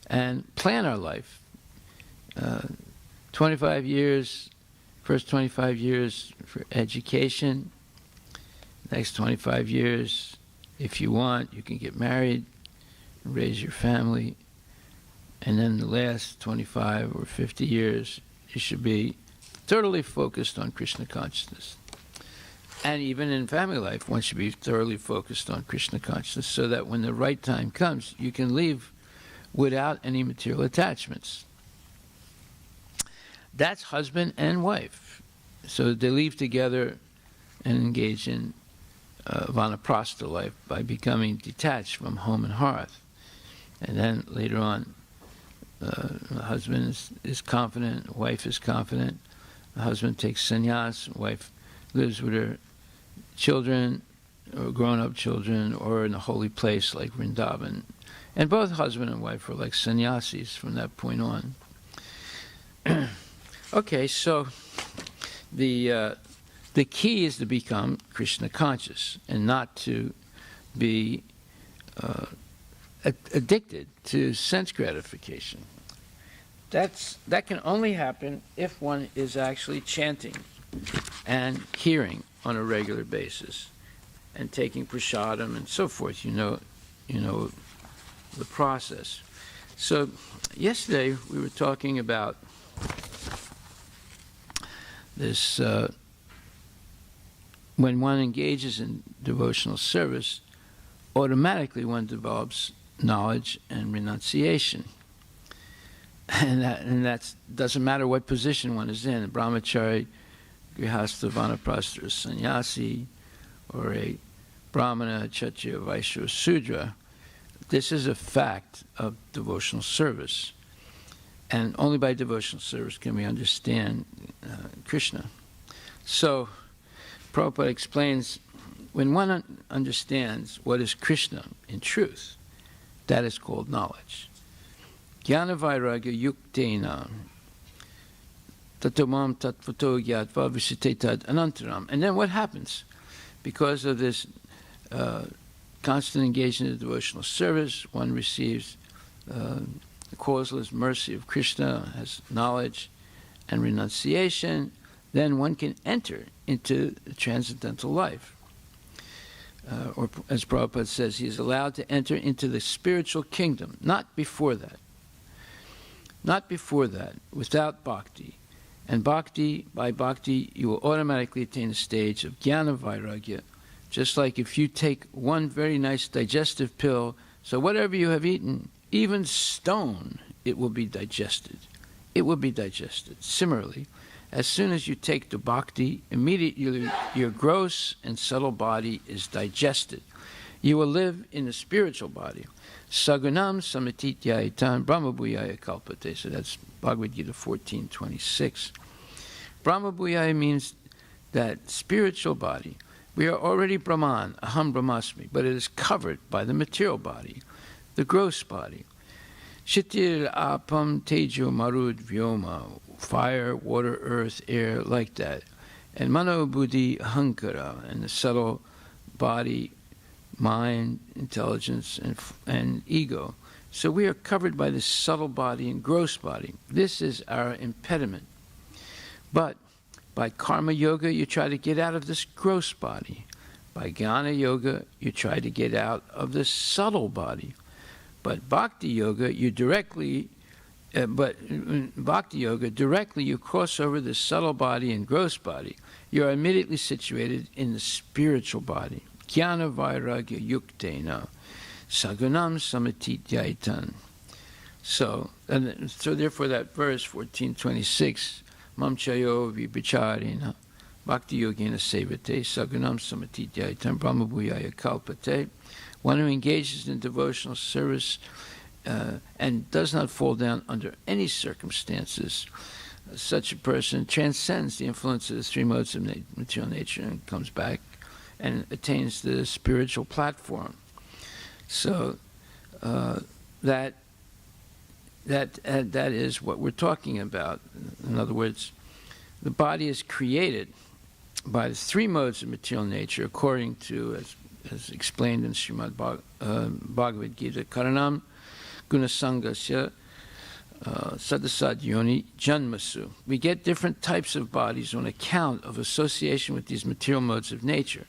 and plan our life. 25 years, first 25 years for education, next 25 years, if you want, you can get married, raise your family, and then the last 25 or 50 years, you should be totally focused on Krishna consciousness. And even in family life, one should be thoroughly focused on Krishna consciousness so that when the right time comes, you can leave without any material attachments. That's husband and wife. So they leave together and engage in vanaprastha life by becoming detached from home and hearth. And then later on, the husband is confident, wife is confident. The husband takes sannyas, wife lives with her children, or grown-up children, or in a holy place like Vrindavan. And both husband and wife are like sannyasis from that point on. Okay, so the key is to become Krishna conscious and not to be addicted to sense gratification. That can only happen if one is actually chanting and hearing on a regular basis and taking prasadam and so forth. You know the process. So yesterday we were talking about this when one engages in devotional service, automatically one develops knowledge and renunciation. And that doesn't matter what position one is in, a brahmachari, grihastha, vanaprastha, or sannyasi, or a brahmana, kshatriya, vaishya, or sudra. This is a fact of devotional service. And only by devotional service can we understand Krishna. So, Prabhupada explains, when one understands what is Krishna in truth, that is called knowledge. Jnana vairagya yuktena tatomam tatvato gyatva visitetad anantaram. And then what happens? Because of this constant engagement in devotional service, one receives the causeless mercy of Krishna, has knowledge and renunciation, then one can enter into the transcendental life. Or as Prabhupada says, he is allowed to enter into the spiritual kingdom, not before that. Not before that, without bhakti. And bhakti, by bhakti, you will automatically attain the stage of jnana vairagya, just like if you take one very nice digestive pill, so whatever you have eaten, even stone, it will be digested. It will be digested. Similarly, as soon as you take the bhakti, immediately your gross and subtle body is digested. You will live in the spiritual body. Sagunam samatityaitan brahmabhuyaya kalpate. So that's Bhagavad Gita 14:26. Brahmabhuyaya means that spiritual body. We are already Brahman, aham brahmasmi, but it is covered by the material body, the gross body. Shitir apam tejo marud vyoma, fire, water, earth, air, like that. And mano buddhi ahankara, and the subtle body, mind, intelligence, and ego. So we are covered by this subtle body and gross body. This is our impediment. But by karma yoga, you try to get out of this gross body. By jnana yoga, you try to get out of this subtle body. But bhakti yoga, you cross over the subtle body and gross body. You are immediately situated in the spiritual body. Jnana vairagya yuktena sagunam samatityaitan. So therefore that verse 14:26, mamchayo vibhacharena bhakti yogena sevate sagunam samatityaitan brahmabhuyaya kalpate. One who engages in devotional service and does not fall down under any circumstances, such a person transcends the influence of the three modes of material nature and comes back and attains the spiritual platform. So that is what we're talking about. In other words, the body is created by the three modes of material nature, according to, as explained in Srimad Bhagavad Gita, Karanam Gunasangasya Sadasad Yoni Janmasu. We get different types of bodies on account of association with these material modes of nature,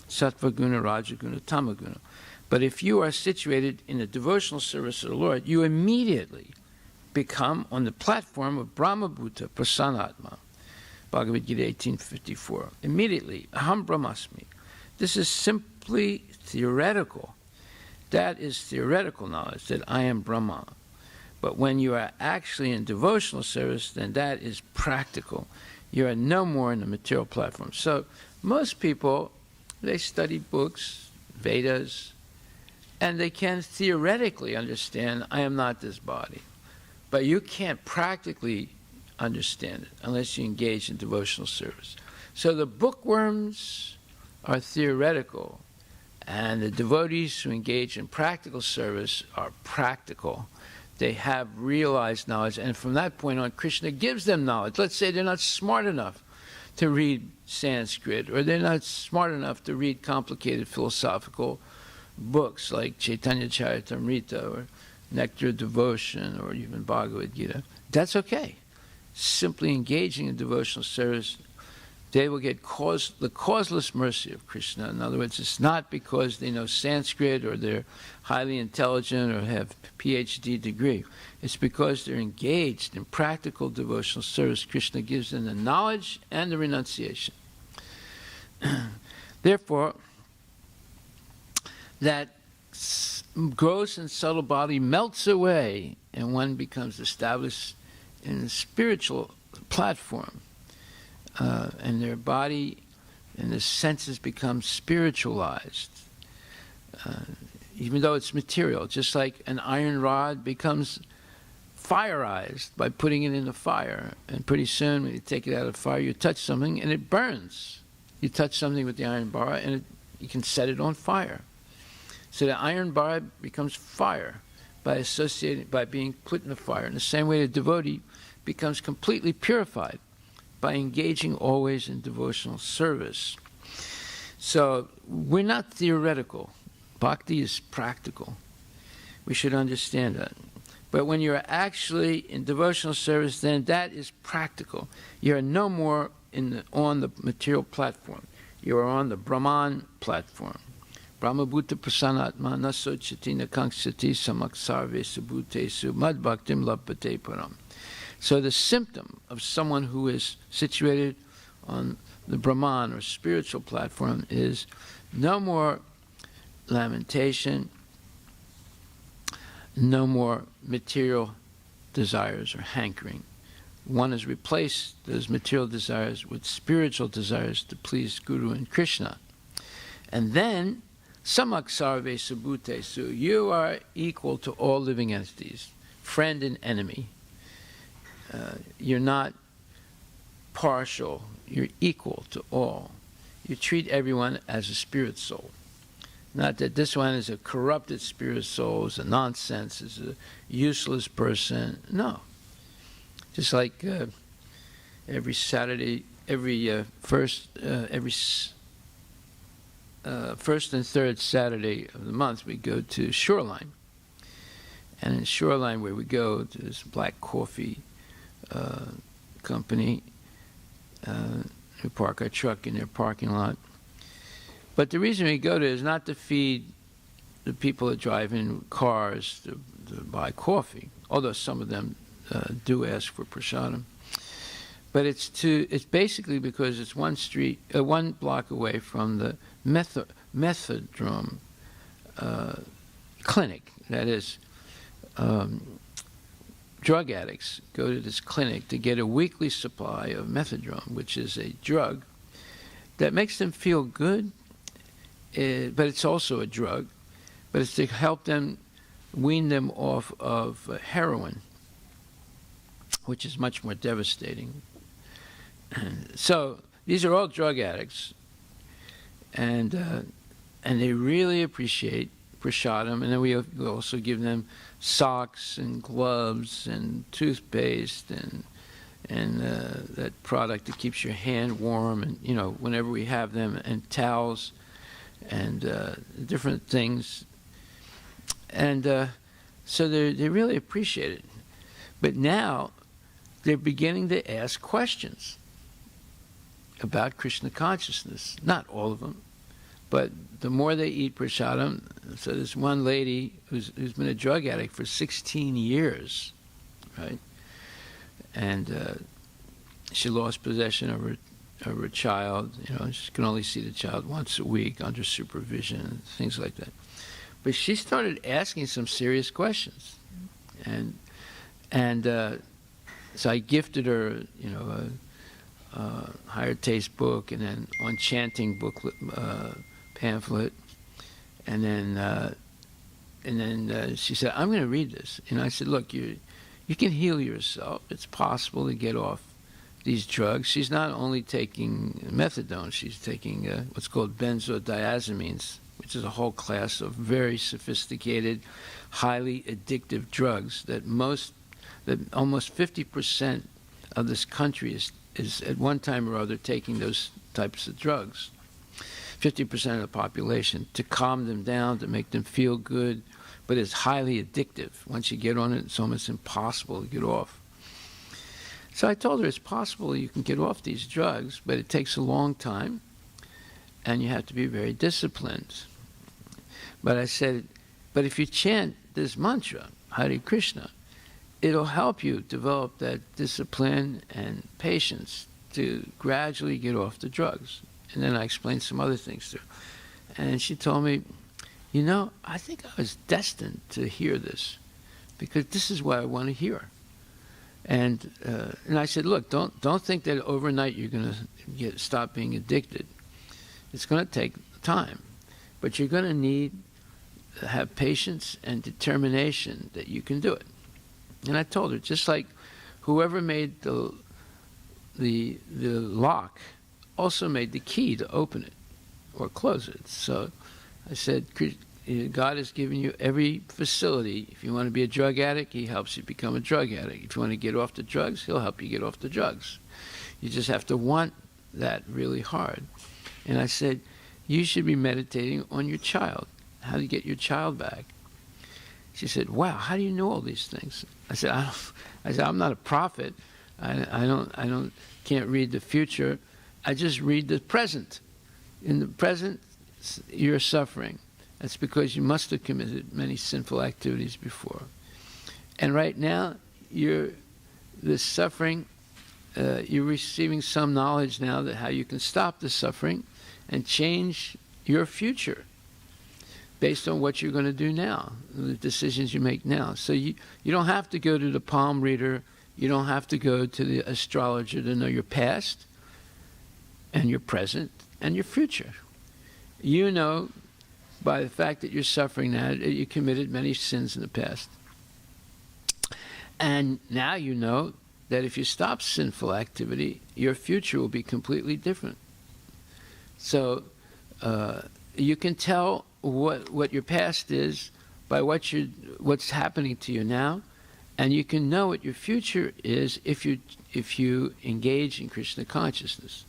Sattva Guna, Raja Guna, Tama Guna. But if you are situated in a devotional service of the Lord, you immediately become on the platform of Brahmabhuta Prasanatma. Bhagavad Gita 18:54. Immediately, Aham Brahmasmi. This is simply theoretical. That is theoretical knowledge, that I am Brahma. But when you are actually in devotional service, then that is practical. You are no more in the material platform. So most people, they study books, Vedas, and they can theoretically understand, I am not this body. But you can't practically understand it unless you engage in devotional service. So the bookworms are theoretical, and the devotees who engage in practical service are practical. They have realized knowledge, and from that point on, Krishna gives them knowledge. Let's say they're not smart enough to read Sanskrit, or they're not smart enough to read complicated philosophical books like Chaitanya Charitamrita or Nectar of Devotion or even Bhagavad Gita. That's okay. Simply engaging in devotional service, they will get the causeless mercy of Krishna. In other words, it's not because they know Sanskrit or they're highly intelligent or have PhD degree. It's because they're engaged in practical devotional service. Krishna gives them the knowledge and the renunciation. Therefore, that gross and subtle body melts away and one becomes established in the spiritual platform. And their body and the senses become spiritualized, even though it's material. Just like an iron rod becomes fireized by putting it in the fire. And pretty soon, when you take it out of the fire, you touch something and it burns. You touch something with the iron bar and you can set it on fire. So the iron bar becomes fire by being put in the fire. In the same way, the devotee becomes completely purified by engaging always in devotional service. So we're not theoretical. Bhakti is practical. We should understand that. But when you're actually in devotional service, then that is practical. You're no more on the material platform. You are on the Brahman platform. Brahma Bhuta Prasanatma Naso Chatina Kanksati Samak Sarve Subhutesu Mad Bhaktim Lapate Param. So the symptom of someone who is situated on the Brahman or spiritual platform is no more lamentation, no more material desires or hankering. One has replaced those material desires with spiritual desires to please Guru and Krishna. And then, Samak Sarve Subhutesu, you are equal to all living entities, friend and enemy. You're not partial, you're equal to all. You treat everyone as a spirit soul. Not that this one is a corrupted spirit soul, is a nonsense, is a useless person. No. Just like every Saturday, first and third Saturday of the month, we go to Shoreline. And in Shoreline, where we go to this black coffee company, we park our truck in their parking lot. But the reason we go there is not to feed the people that drive in cars to buy coffee, although some of them do ask for prasadam. But it's basically because it's one block away from the methadone clinic. That is, drug addicts go to this clinic to get a weekly supply of methadone, which is a drug that makes them feel good, but it's also a drug, but it's to help them wean them off of heroin, which is much more devastating. So these are all drug addicts, and they really appreciate prasadam, and then we also give them socks and gloves and toothpaste and that product that keeps your hand warm, and whenever we have them, and towels and different things, and so they really appreciate it. But now they're beginning to ask questions about Krishna consciousness. Not all of them, but the more they eat prasadam. So there's one lady who's been a drug addict for 16 years, right? And she lost possession of her child. She can only see the child once a week under supervision and things like that. But she started asking some serious questions, and so I gifted her, a higher taste book, and then on chanting booklet, pamphlet, and then she said, "I'm going to read this." And I said, "Look, you can heal yourself. It's possible to get off these drugs." She's not only taking methadone; she's taking what's called benzodiazepines, which is a whole class of very sophisticated, highly addictive drugs that almost 50% of this country is at one time or other taking those types of drugs. 50% of the population, to calm them down, to make them feel good, but it's highly addictive. Once you get on it, it's almost impossible to get off. So I told her it's possible you can get off these drugs, but it takes a long time, and you have to be very disciplined. But I said, but if you chant this mantra, Hare Krishna, it'll help you develop that discipline and patience to gradually get off the drugs. And then I explained some other things to her. And she told me, I think I was destined to hear this, because this is what I want to hear. And I said, look, don't think that overnight you're going to stop being addicted. It's going to take time, but you're going to need to have patience and determination that you can do it. And I told her, just like whoever made the lock also made the key to open it or close it. So I said, God has given you every facility. If you want to be a drug addict, he helps you become a drug addict. If you want to get off the drugs, he'll help you get off the drugs. You just have to want that really hard. And I said, you should be meditating on your child, how to get your child back. She said, wow, how do you know all these things? I said, I'm not a prophet. I can't read the future. I just read the present. In the present, you're suffering. That's because you must have committed many sinful activities before. And right now, you're receiving some knowledge now that how you can stop the suffering and change your future based on what you're going to do now, the decisions you make now. So you don't have to go to the palm reader. You don't have to go to the astrologer to know your past and your present and your future. You know by the fact that you're suffering now that you committed many sins in the past. And now you know that if you stop sinful activity, your future will be completely different. So you can tell what your past is by what's happening to you now, and you can know what your future is if you engage in Krishna consciousness.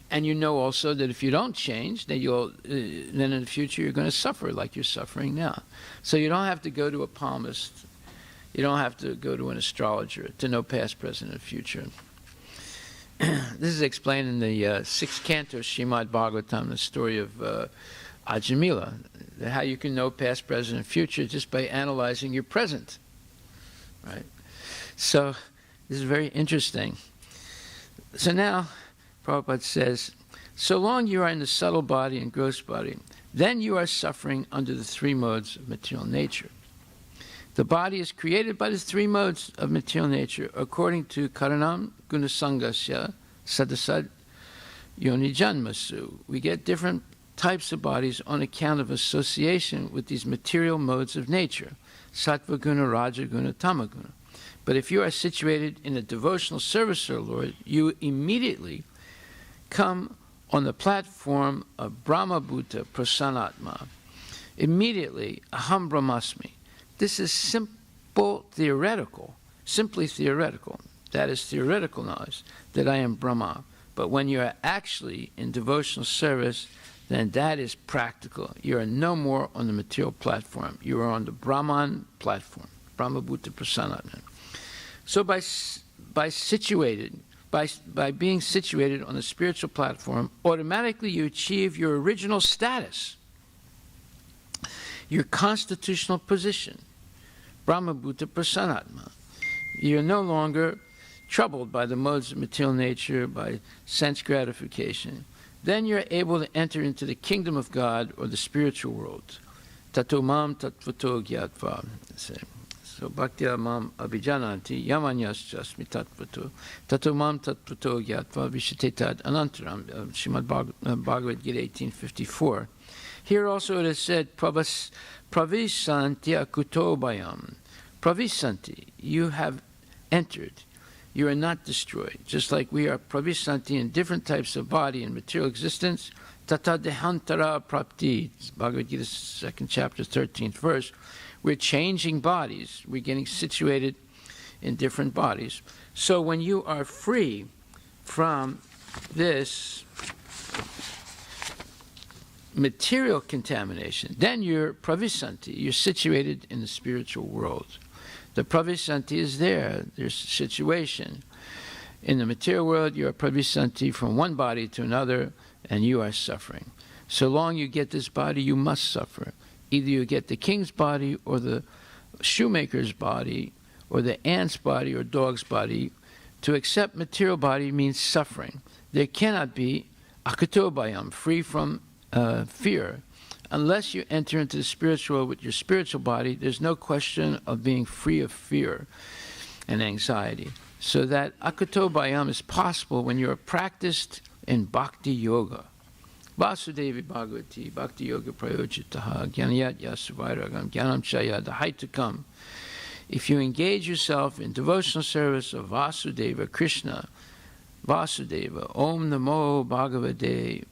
And you know also that if you don't change, then in the future you're going to suffer like you're suffering now. So you don't have to go to a palmist. You don't have to go to an astrologer to know past, present, and future. This is explained in the 6th canto of Srimad Bhagavatam, the story of Ajamila, how you can know past, present, and future just by analyzing your present. Right? So this is very interesting. So now, Prabhupada says, so long you are in the subtle body and gross body, then you are suffering under the 3 modes of material nature. The body is created by the 3 modes of material nature according to Karanam Gunasangasya Sadasad Yoni Janmasu. We get different types of bodies on account of association with these material modes of nature, Sattva Guna, Raja Guna, Tama Guna. But if you are situated in a devotional service to the Lord, you immediately come on the platform of Brahma Bhuta Prasanatma. Immediately, Aham Brahmasmi. This is simply theoretical. That is theoretical knowledge, that I am Brahma. But when you are actually in devotional service, then that is practical. You are no more on the material platform. You are on the Brahman platform, Brahma Bhuta Prasanatma. So by being situated on the spiritual platform, automatically you achieve your original status, your constitutional position, Brahma Bhuta Prasanatma. You're no longer troubled by the modes of material nature, by sense gratification. Then you're able to enter into the kingdom of God or the spiritual world. Tato mam tattvato gyatva. So bhaktya mam abhijananti yamanyasjasmi tattvato. Tato mam tattvato gyatva vishatetad anantaram. Srimad Bhagavad Gita 1854. Here also it is said, pravisanti akutobayam. Pravisanti, you have entered. You are not destroyed. Just like we are pravisanti in different types of body and material existence, tata dehantara prapti, Bhagavad Gita 2nd chapter, 13th verse, we're changing bodies. We're getting situated in different bodies. So when you are free from this material contamination, then you're pravisanti. You're situated in the spiritual world. The pravisanti is there. There's situation. In the material world, you're pravisanti from one body to another, and you are suffering. So long you get this body, you must suffer. Either you get the king's body or the shoemaker's body or the ant's body or dog's body. To accept material body means suffering. There cannot be akatobayam, free from fear. Unless you enter into the spiritual world with your spiritual body, there's no question of being free of fear and anxiety. So that akatobayam is possible when you are practiced in bhakti yoga. Vasudevi Bhagavati, Bhakti Yoga Prayojitaha, Jnanayat Yasuvairagam, Jnanam Chaya, the height to come. If you engage yourself in devotional service of Vasudeva Krishna, Vasudeva, Om Namo Bhagavate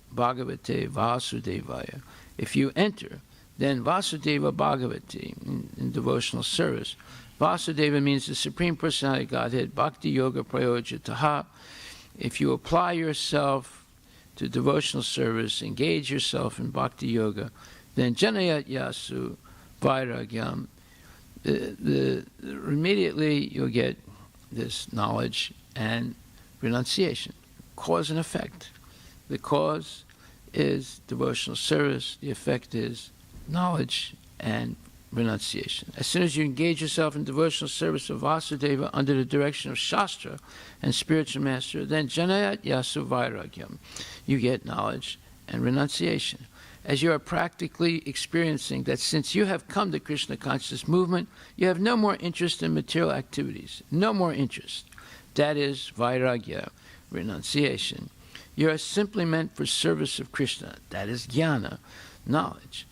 Vasudevaya. If you enter, then Vasudeva Bhagavati in devotional service. Vasudeva means the Supreme Personality of Godhead, Bhakti Yoga Prayojataha. If you apply yourself to devotional service, engage yourself in Bhakti Yoga, then Janayat Yasu Vairagyam, immediately you'll get this knowledge and renunciation, cause and effect. The cause is devotional service, the effect is knowledge and renunciation. As soon as you engage yourself in devotional service of Vasudeva under the direction of Shastra and spiritual master, then Janayat Yasu Vairagyam, you get knowledge and renunciation. As you are practically experiencing that since you have come to Krishna consciousness movement, you have no more interest in material activities, no more interest. That is Vairagya, renunciation. You are simply meant for service of Krishna. That is jnana, knowledge.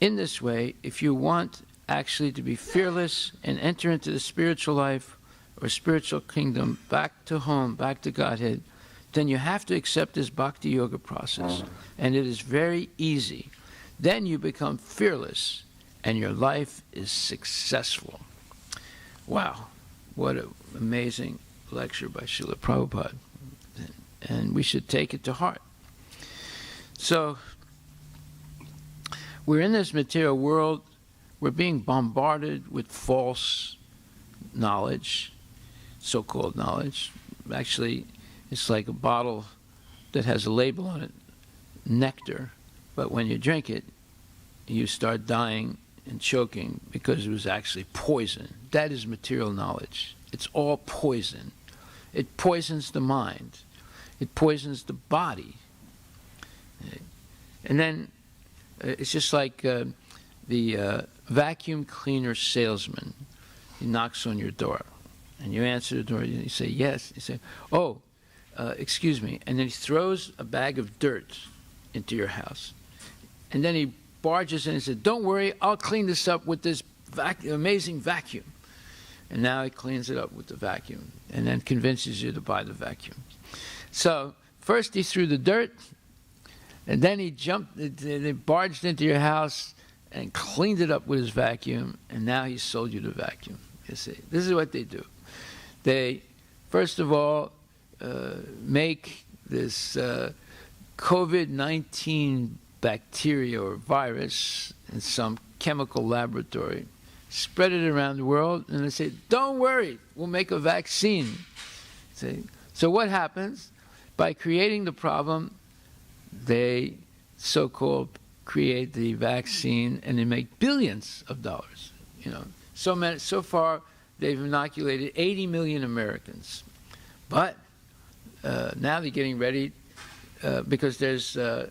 In this way, if you want actually to be fearless and enter into the spiritual life or spiritual kingdom, back to home, back to Godhead, then you have to accept this bhakti yoga process. And it is very easy. Then you become fearless and your life is successful. Wow, what an amazing lecture by Srila Prabhupada. And we should take it to heart. So, we're in this material world, we're being bombarded with false knowledge, so-called knowledge. Actually, it's like a bottle that has a label on it, nectar, but when you drink it, you start dying and choking because it was actually poison. That is material knowledge. It's all poison. It poisons the mind. It poisons the body. And then it's just like the vacuum cleaner salesman. He knocks on your door, and you answer the door, and you say, yes. You say, oh, excuse me. And then he throws a bag of dirt into your house. And then he barges in and says, don't worry, I'll clean this up with this amazing vacuum. And now he cleans it up with the vacuum and then convinces you to buy the vacuum. So first he threw the dirt, and then he barged into your house and cleaned it up with his vacuum, and now he sold you the vacuum. You see, this is what they do. They, first of all, make this COVID-19 bacteria or virus in some chemical laboratory, spread it around the world, and they say, don't worry, we'll make a vaccine. See? So what happens? By creating the problem, they so-called create the vaccine, and they make billions of dollars. You know, so far they've inoculated 80 million Americans, but now they're getting ready because there's more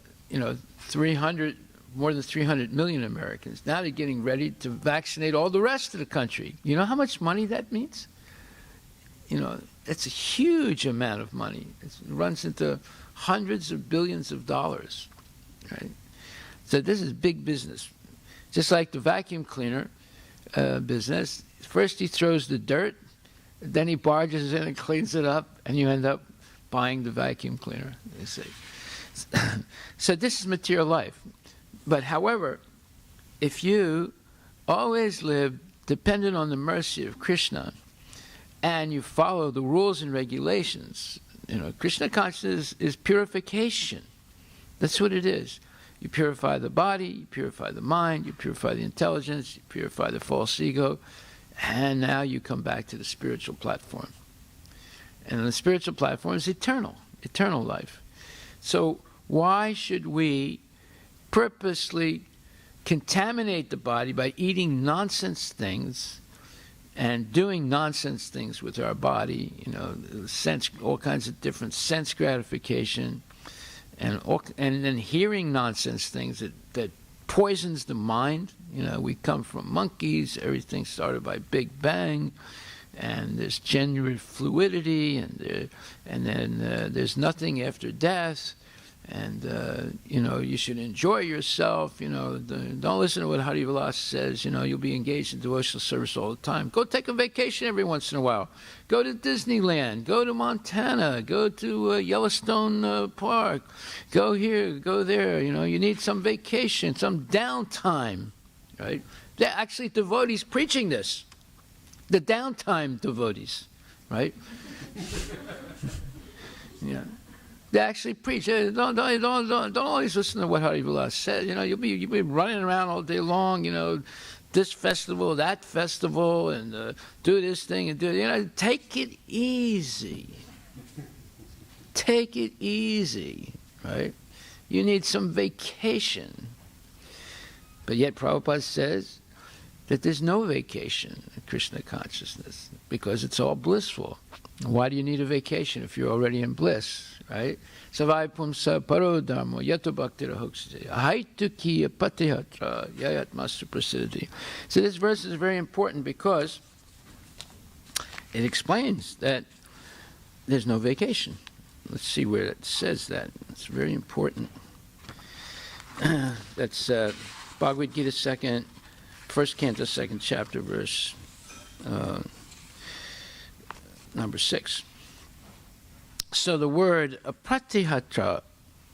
than 300 million Americans. Now they're getting ready to vaccinate all the rest of the country. You know how much money that means? You know, it's a huge amount of money. It runs into hundreds of billions of dollars, right? So this is big business. Just like the vacuum cleaner business. First he throws the dirt, then he barges in and cleans it up, and you end up buying the vacuum cleaner, you see. So this is material life. But however, if you always live dependent on the mercy of Krishna, and you follow the rules and regulations, you know, Krishna consciousness is purification. That's what it is. You purify the body, you purify the mind, you purify the intelligence, you purify the false ego, and now you come back to the spiritual platform. And the spiritual platform is eternal life. So why should we purposely contaminate the body by eating nonsense things and doing nonsense things with our body, you know, all kinds of different sense gratification, and then hearing nonsense things that poisons the mind. You know, we come from monkeys, everything started by Big Bang, and there's gender fluidity, and then there's nothing after death, And, you should enjoy yourself. Don't listen to what Hari Vilas says. You'll be engaged in devotional service all the time. Go take a vacation every once in a while. Go to Disneyland. Go to Montana. Go to Yellowstone Park. Go here. Go there. You need some vacation, some downtime, right? They're actually devotees preaching this. The downtime devotees, right? Yeah. They actually preach. Don't always listen to what Hari Vilas says. You'll be running around all day long. This festival, that festival, and do this thing and do. Take it easy. Take it easy, right? You need some vacation. But yet Prabhupada says that there's no vacation in Krishna consciousness because it's all blissful. Why do you need a vacation if you're already in bliss? Right? Savai pumsa paro dharma yato bhaktira hoksite ahaitu kiya patihatra yayat master prasiddhi. So this verse is very important because it explains that there's no vacation. Let's see where it says that. It's very important. That's Bhagavad Gita first canto, 2nd chapter, verse number 6. So the word apratihatra,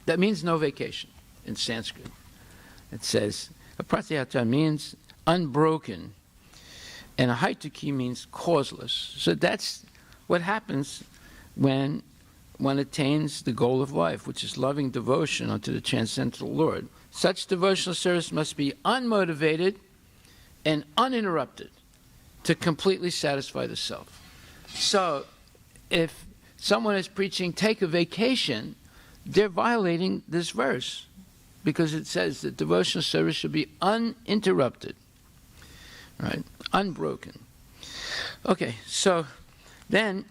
that means no vacation in Sanskrit. It says, apratihatra means unbroken, and ahaituki means causeless. So that's what happens when one attains the goal of life, which is loving devotion unto the transcendental Lord. Such devotional service must be unmotivated and uninterrupted to completely satisfy the self. So if someone is preaching, take a vacation, they're violating this verse because it says that devotional service should be uninterrupted, right? Unbroken. Okay, so then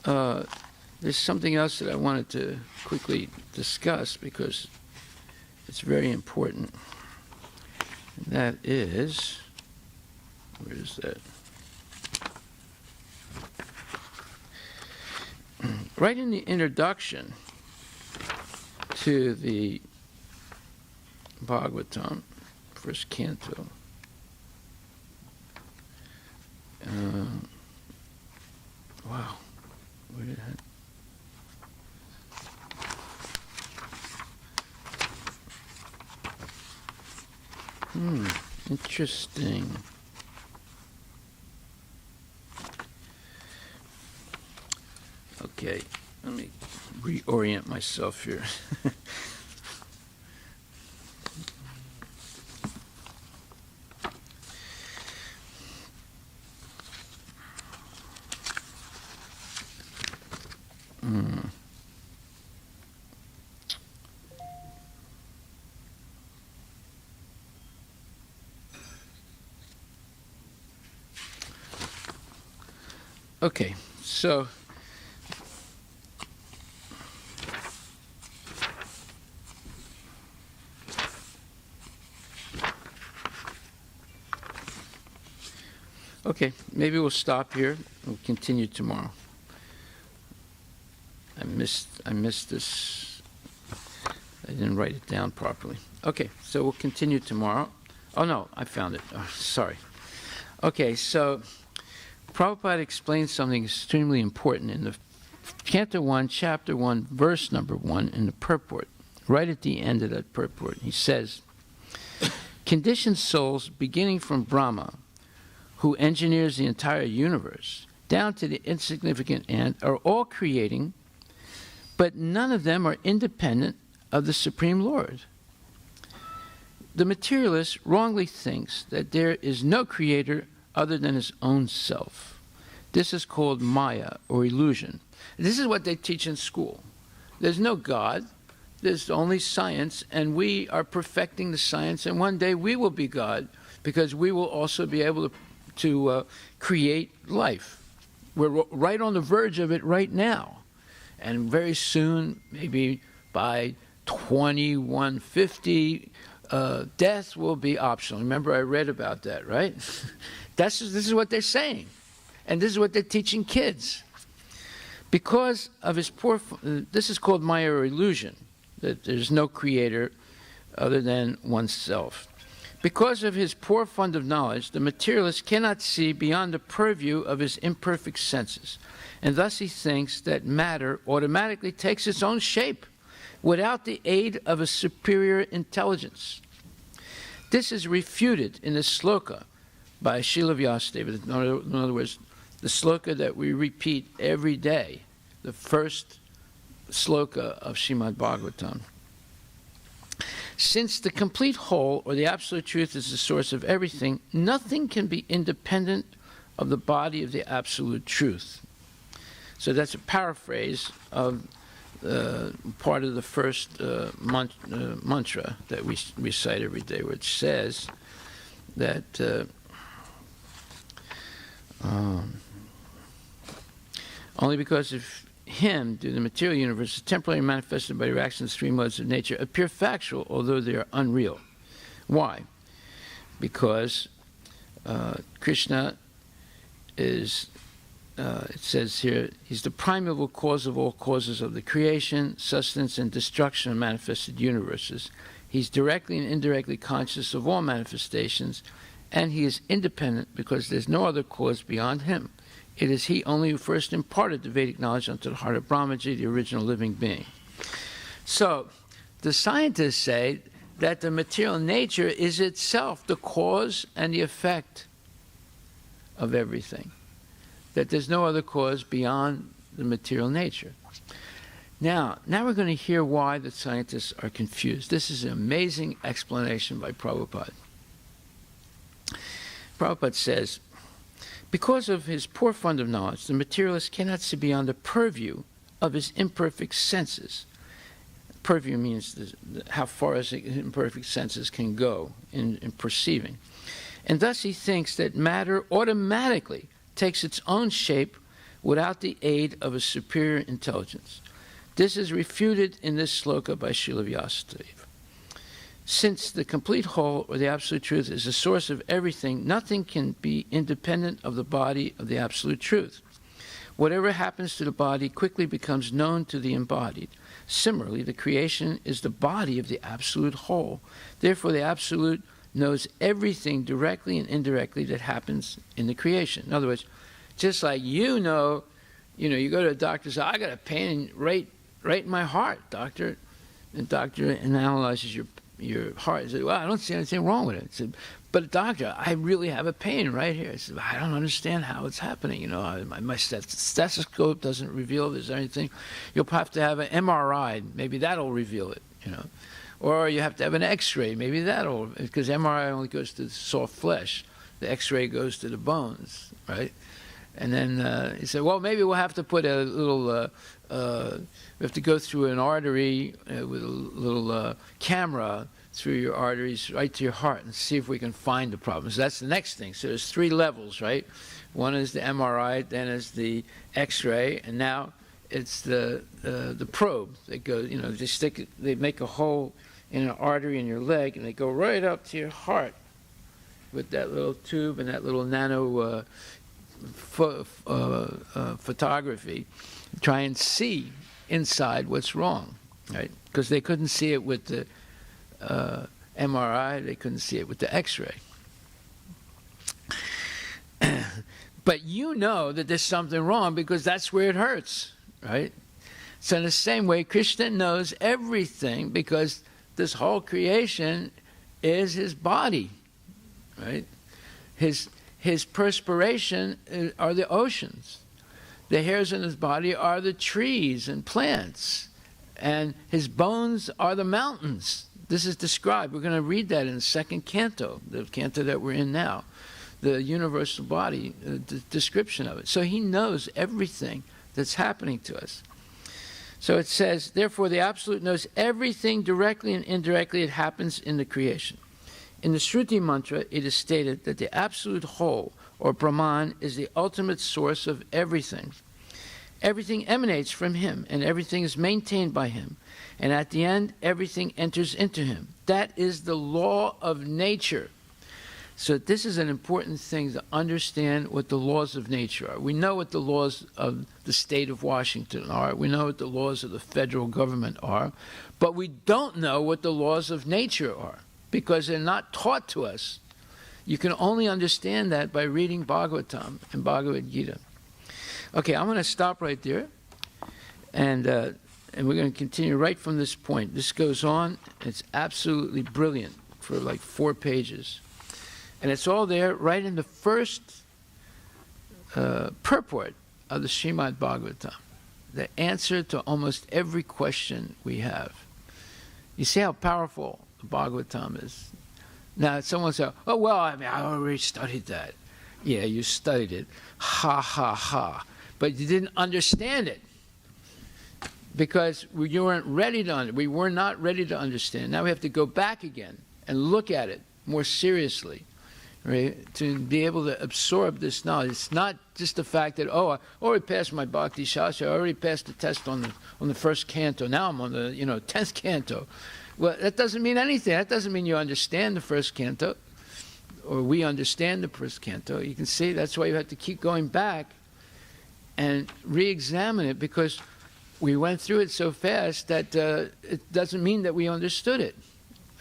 there's something else that I wanted to quickly discuss because it's very important. And that is, where is that? Right in the introduction to the Bhagavatam, first canto, wow, where did that? Interesting. Okay, let me reorient myself here. Okay, so okay, maybe we'll stop here. We'll continue tomorrow. I missed this. I didn't write it down properly. Okay, so we'll continue tomorrow. Oh no, I found it. Oh, sorry. Okay, so Prabhupada explains something extremely important in the Canto 1, Chapter 1, verse number 1 in the purport. Right at the end of that purport, he says, conditioned souls beginning from Brahma, who engineers the entire universe, down to the insignificant ant, are all creating, but none of them are independent of the Supreme Lord. The materialist wrongly thinks that there is no creator other than his own self. This is called Maya, or illusion. This is what they teach in school. There's no God, there's only science, and we are perfecting the science, and one day we will be God, because we will also be able to create life. We're right on the verge of it right now. And very soon, maybe by 2150, death will be optional. Remember, I read about that, right? This is what they're saying. And this is what they're teaching kids. Because of his poor, this is called Maya or illusion. that there's no creator other than oneself. Because of his poor fund of knowledge, the materialist cannot see beyond the purview of his imperfect senses, and thus he thinks that matter automatically takes its own shape without the aid of a superior intelligence. This is refuted in the sloka by Srila Vyasadeva. In other words, the sloka that we repeat every day, the first sloka of Srimad Bhagavatam. Since the complete whole, or the absolute truth, is the source of everything, nothing can be independent of the body of the absolute truth. So that's a paraphrase of part of the first mantra that we recite every day, which says that only because of him do the material universe, temporarily manifested by the reactions of three modes of nature, appear factual, although they are unreal. Why? Because Krishna is, it says here, he's the primeval cause of all causes of the creation, sustenance, and destruction of manifested universes. He's directly and indirectly conscious of all manifestations, and he is independent because there's no other cause beyond him. It is he only who first imparted the Vedic knowledge unto the heart of Brahmaji, the original living being. So, the scientists say that the material nature is itself the cause and the effect of everything. That there's no other cause beyond the material nature. Now we're going to hear why the scientists are confused. This is an amazing explanation by Prabhupada. Prabhupada says, because of his poor fund of knowledge, the materialist cannot see beyond the purview of his imperfect senses. Purview means how far his imperfect senses can go in perceiving. And thus he thinks that matter automatically takes its own shape without the aid of a superior intelligence. This is refuted in this sloka by Srila Vyasadeva. Since the complete whole, or the absolute truth, is the source of everything, nothing can be independent of the body of the absolute truth. Whatever happens to the body quickly becomes known to the embodied. Similarly, the creation is the body of the absolute whole. Therefore, the absolute knows everything directly and indirectly that happens in the creation. In other words, just like you know, you go to a doctor and say, I got a pain right in my heart, doctor. And the doctor analyzes your heart. He said, well, I don't see anything wrong with it. He said, but doctor, I really have a pain right here. He said, I don't understand how it's happening. My stethoscope doesn't reveal if there's anything. You'll have to have an MRI. Maybe that'll reveal it, Or you have to have an X-ray. Maybe that'll, because MRI only goes to the soft flesh. The X-ray goes to the bones, right? And then he said, well, maybe we'll have to put a little, we have to go through an artery with a little camera through your arteries right to your heart and see if we can find the problem. So that's the next thing. So there's three levels, right? One is the MRI, then is the X-ray, and now it's the probe that goes, they make a hole in an artery in your leg, and they go right up to your heart with that little tube and that little nano photography, try and see inside what's wrong, right? Because they couldn't see it with the MRI, they couldn't see it with the X-ray. But you know that there's something wrong because that's where it hurts, right? So in the same way, Krishna knows everything because this whole creation is his body, right? His perspiration are the oceans. The hairs in his body are the trees and plants. And his bones are the mountains. This is described. We're going to read that in the second canto, the canto that we're in now, the universal body, the description of it. So he knows everything that's happening to us. So it says, therefore the Absolute knows everything directly and indirectly that happens in the creation. In the Shruti mantra, it is stated that the Absolute Whole, or Brahman, is the ultimate source of everything. Everything emanates from him, and everything is maintained by him. And at the end, everything enters into him. That is the law of nature. So this is an important thing to understand what the laws of nature are. We know what the laws of the state of Washington are. We know what the laws of the federal government are. But we don't know what the laws of nature are because they're not taught to us. You can only understand that by reading Bhagavatam and Bhagavad Gita. Okay, I'm going to stop right there. And we're going to continue right from this point. This goes on. It's absolutely brilliant for like 4 pages. And it's all there right in the first purport of the Srimad Bhagavatam, the answer to almost every question we have. You see how powerful the Bhagavatam is. Now, someone said, oh, well, I already studied that. Yeah, you studied it. Ha, ha, ha. But you didn't understand it because we were not ready to understand. Now we have to go back again and look at it more seriously. Right, to be able to absorb this knowledge. It's not just the fact that, oh, I already passed my Bhakti Shastra, I already passed the test on the first canto, now I'm on the 10th canto. Well, that doesn't mean anything. That doesn't mean you understand the first canto, or we understand the first canto. You can see that's why you have to keep going back and re-examine it, because we went through it so fast that it doesn't mean that we understood it.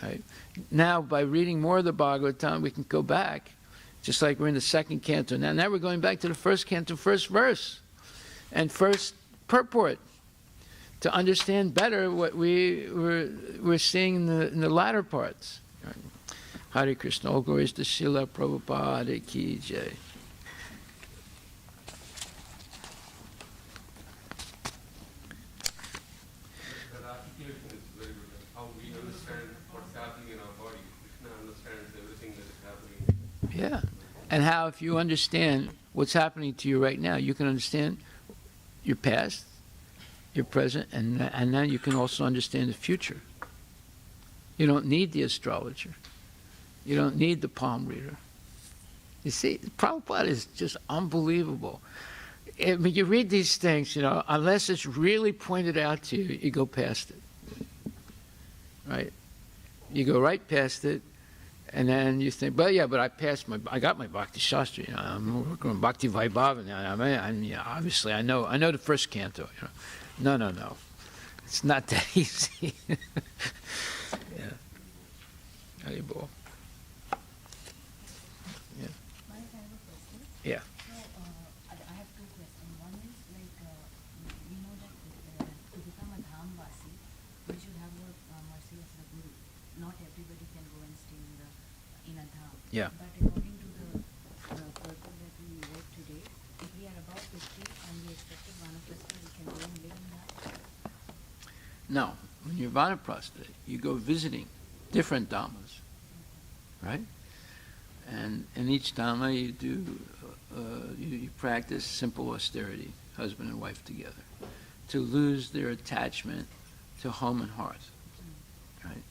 Right? Now, by reading more of the Bhagavatam, we can go back, just like we're in the second canto. Now we're going back to the first canto, first verse, and first purport, to understand better what we're seeing in the latter parts. Hare Krishna, all glories to Srila Prabhupada ki jai. Yeah, and how if you understand what's happening to you right now, you can understand your past, your present, and now you can also understand the future. You don't need the astrologer. You don't need the palm reader. You see, Prabhupada is just unbelievable. When you read these things, unless it's really pointed out to you, you go past it. Right? You go right past it. And then you think, well, yeah, but I got my Bhakti Shastra. I'm working on Bhakti Vaibhava now. Obviously, I know the first canto. No, it's not that easy. Yeah, Haribol. Yeah. I have a question. Yeah. So, I have 2 questions. One is we know that to become a Dhamvasi, we should have a mercy of the Guru. Not everybody can go and stay in a dham. Yeah. But according to the purport that we read today, if we are above 50 and we expected Vanaprastha, we can go and live in that. No, when you're Vanaprastha, you go visiting different dhammas, right? And in each dhamma, you do you practice simple austerity, husband and wife together, to lose their attachment to home and hearth, right?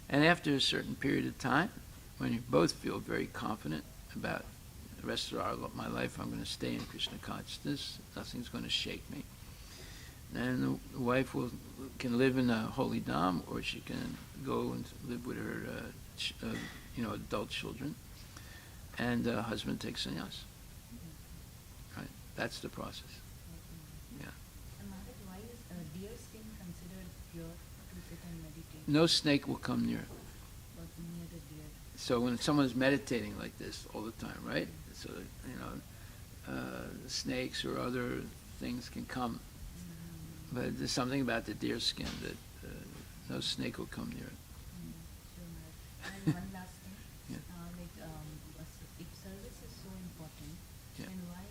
And after a certain period of time, when you both feel very confident about the rest of my life, I'm going to stay in Krishna consciousness, nothing's going to shake me. And the wife can live in a holy dham, or she can go and live with her adult children, and the husband takes sannyas. Right? That's the process. Yeah. And Maharaj, why is deer skin considered pure to sit and meditate? No snake will come near. But near the deer. So when someone's meditating like this all the time, right? So snakes or other things can come, but there's something about the deer skin that no snake will come near it. Sure, Maharaj. And one last thing, Yeah. if service is so important, Yeah. then why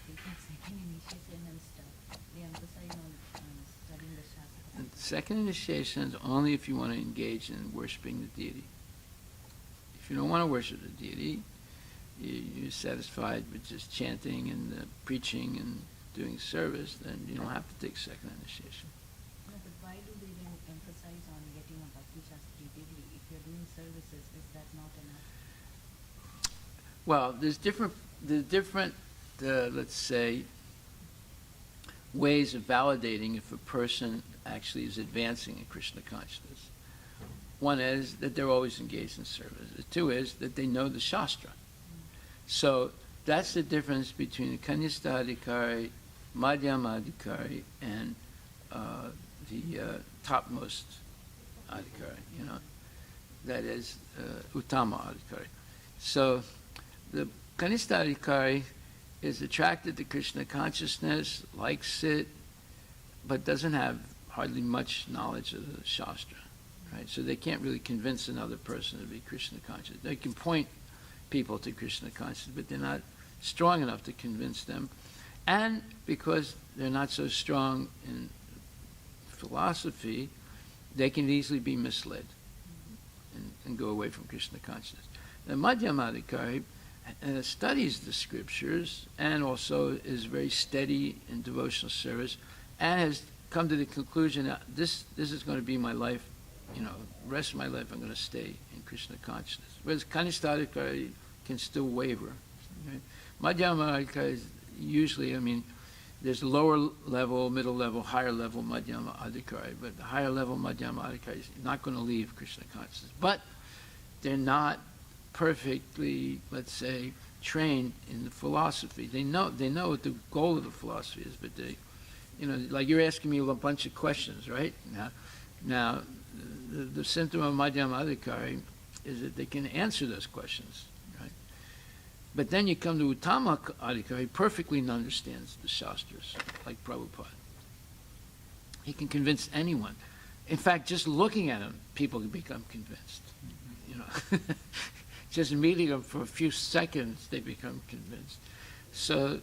taking second initiation and stuff? They emphasize on studying the Shastra. And second initiation is only if you want to engage in worshiping the deity. If you don't want to worship the deity, you're satisfied with just chanting and preaching and doing service, then you don't have to take second initiation. No, but why do they then emphasize on getting a Bhakti Shastri degree? If you're doing services, is that not enough? Well, there's different, let's say, ways of validating if a person actually is advancing in Krishna consciousness. One is that they're always engaged in service. The two is that they know the Shastra. So that's the difference between the Kanistha-adhikari, Madhyama-adhikari, and the topmost adhikari, that is Uttama-adhikari. So the Kanistha-adhikari is attracted to Krishna consciousness, likes it, but doesn't have hardly much knowledge of the Shastra, right? So they can't really convince another person to be Krishna conscious. They can point people to Krishna consciousness, but they're not strong enough to convince them. And because they're not so strong in philosophy, they can easily be misled and go away from Krishna consciousness. The Madhyamadhikari studies the scriptures and also is very steady in devotional service and has come to the conclusion that this is going to be my life, the rest of my life I'm going to stay in Krishna consciousness. Whereas Kanistha-adhikari can still waver. Right? Madhyama-adhikari is usually, there's lower level, middle level, higher level Madhyama-adhikari, but the higher level Madhyama-adhikari is not going to leave Krishna consciousness. But they're not perfectly, let's say, trained in the philosophy. They know what the goal of the philosophy is, but they, like you're asking me a bunch of questions, right? Now the symptom of Madhyama-adhikari is that they can answer those questions, right? But then you come to Uttama-adhikari, he perfectly understands the Shastras, like Prabhupada. He can convince anyone. In fact, just looking at him, people can become convinced. Just meeting them for a few seconds, they become convinced. So,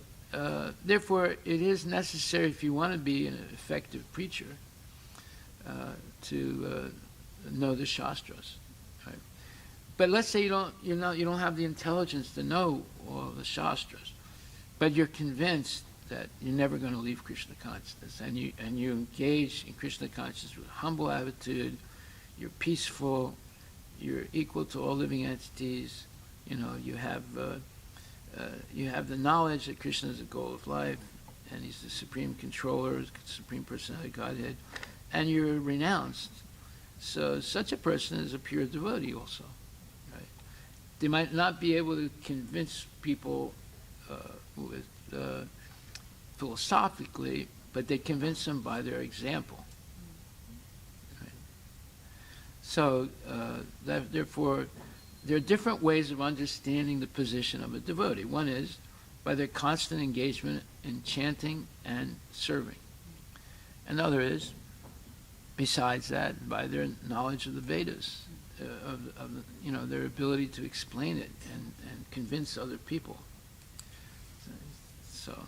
therefore, it is necessary, if you want to be an effective preacher, to know the Shastras. Right? But let's say you don't have the intelligence to know all the Shastras, but you're convinced that you're never going to leave Krishna consciousness, and you engage in Krishna consciousness with humble attitude. You're peaceful. You're equal to all living entities. You have the knowledge that Krishna is the goal of life, and he's the supreme controller, supreme personality, Godhead, and you're renounced. So such a person is a pure devotee also. Right? They might not be able to convince people philosophically, but they convince them by their example. So, therefore, there are different ways of understanding the position of a devotee. One is by their constant engagement in chanting and serving. Another is, besides that, by their knowledge of the Vedas, their ability to explain it and convince other people. So.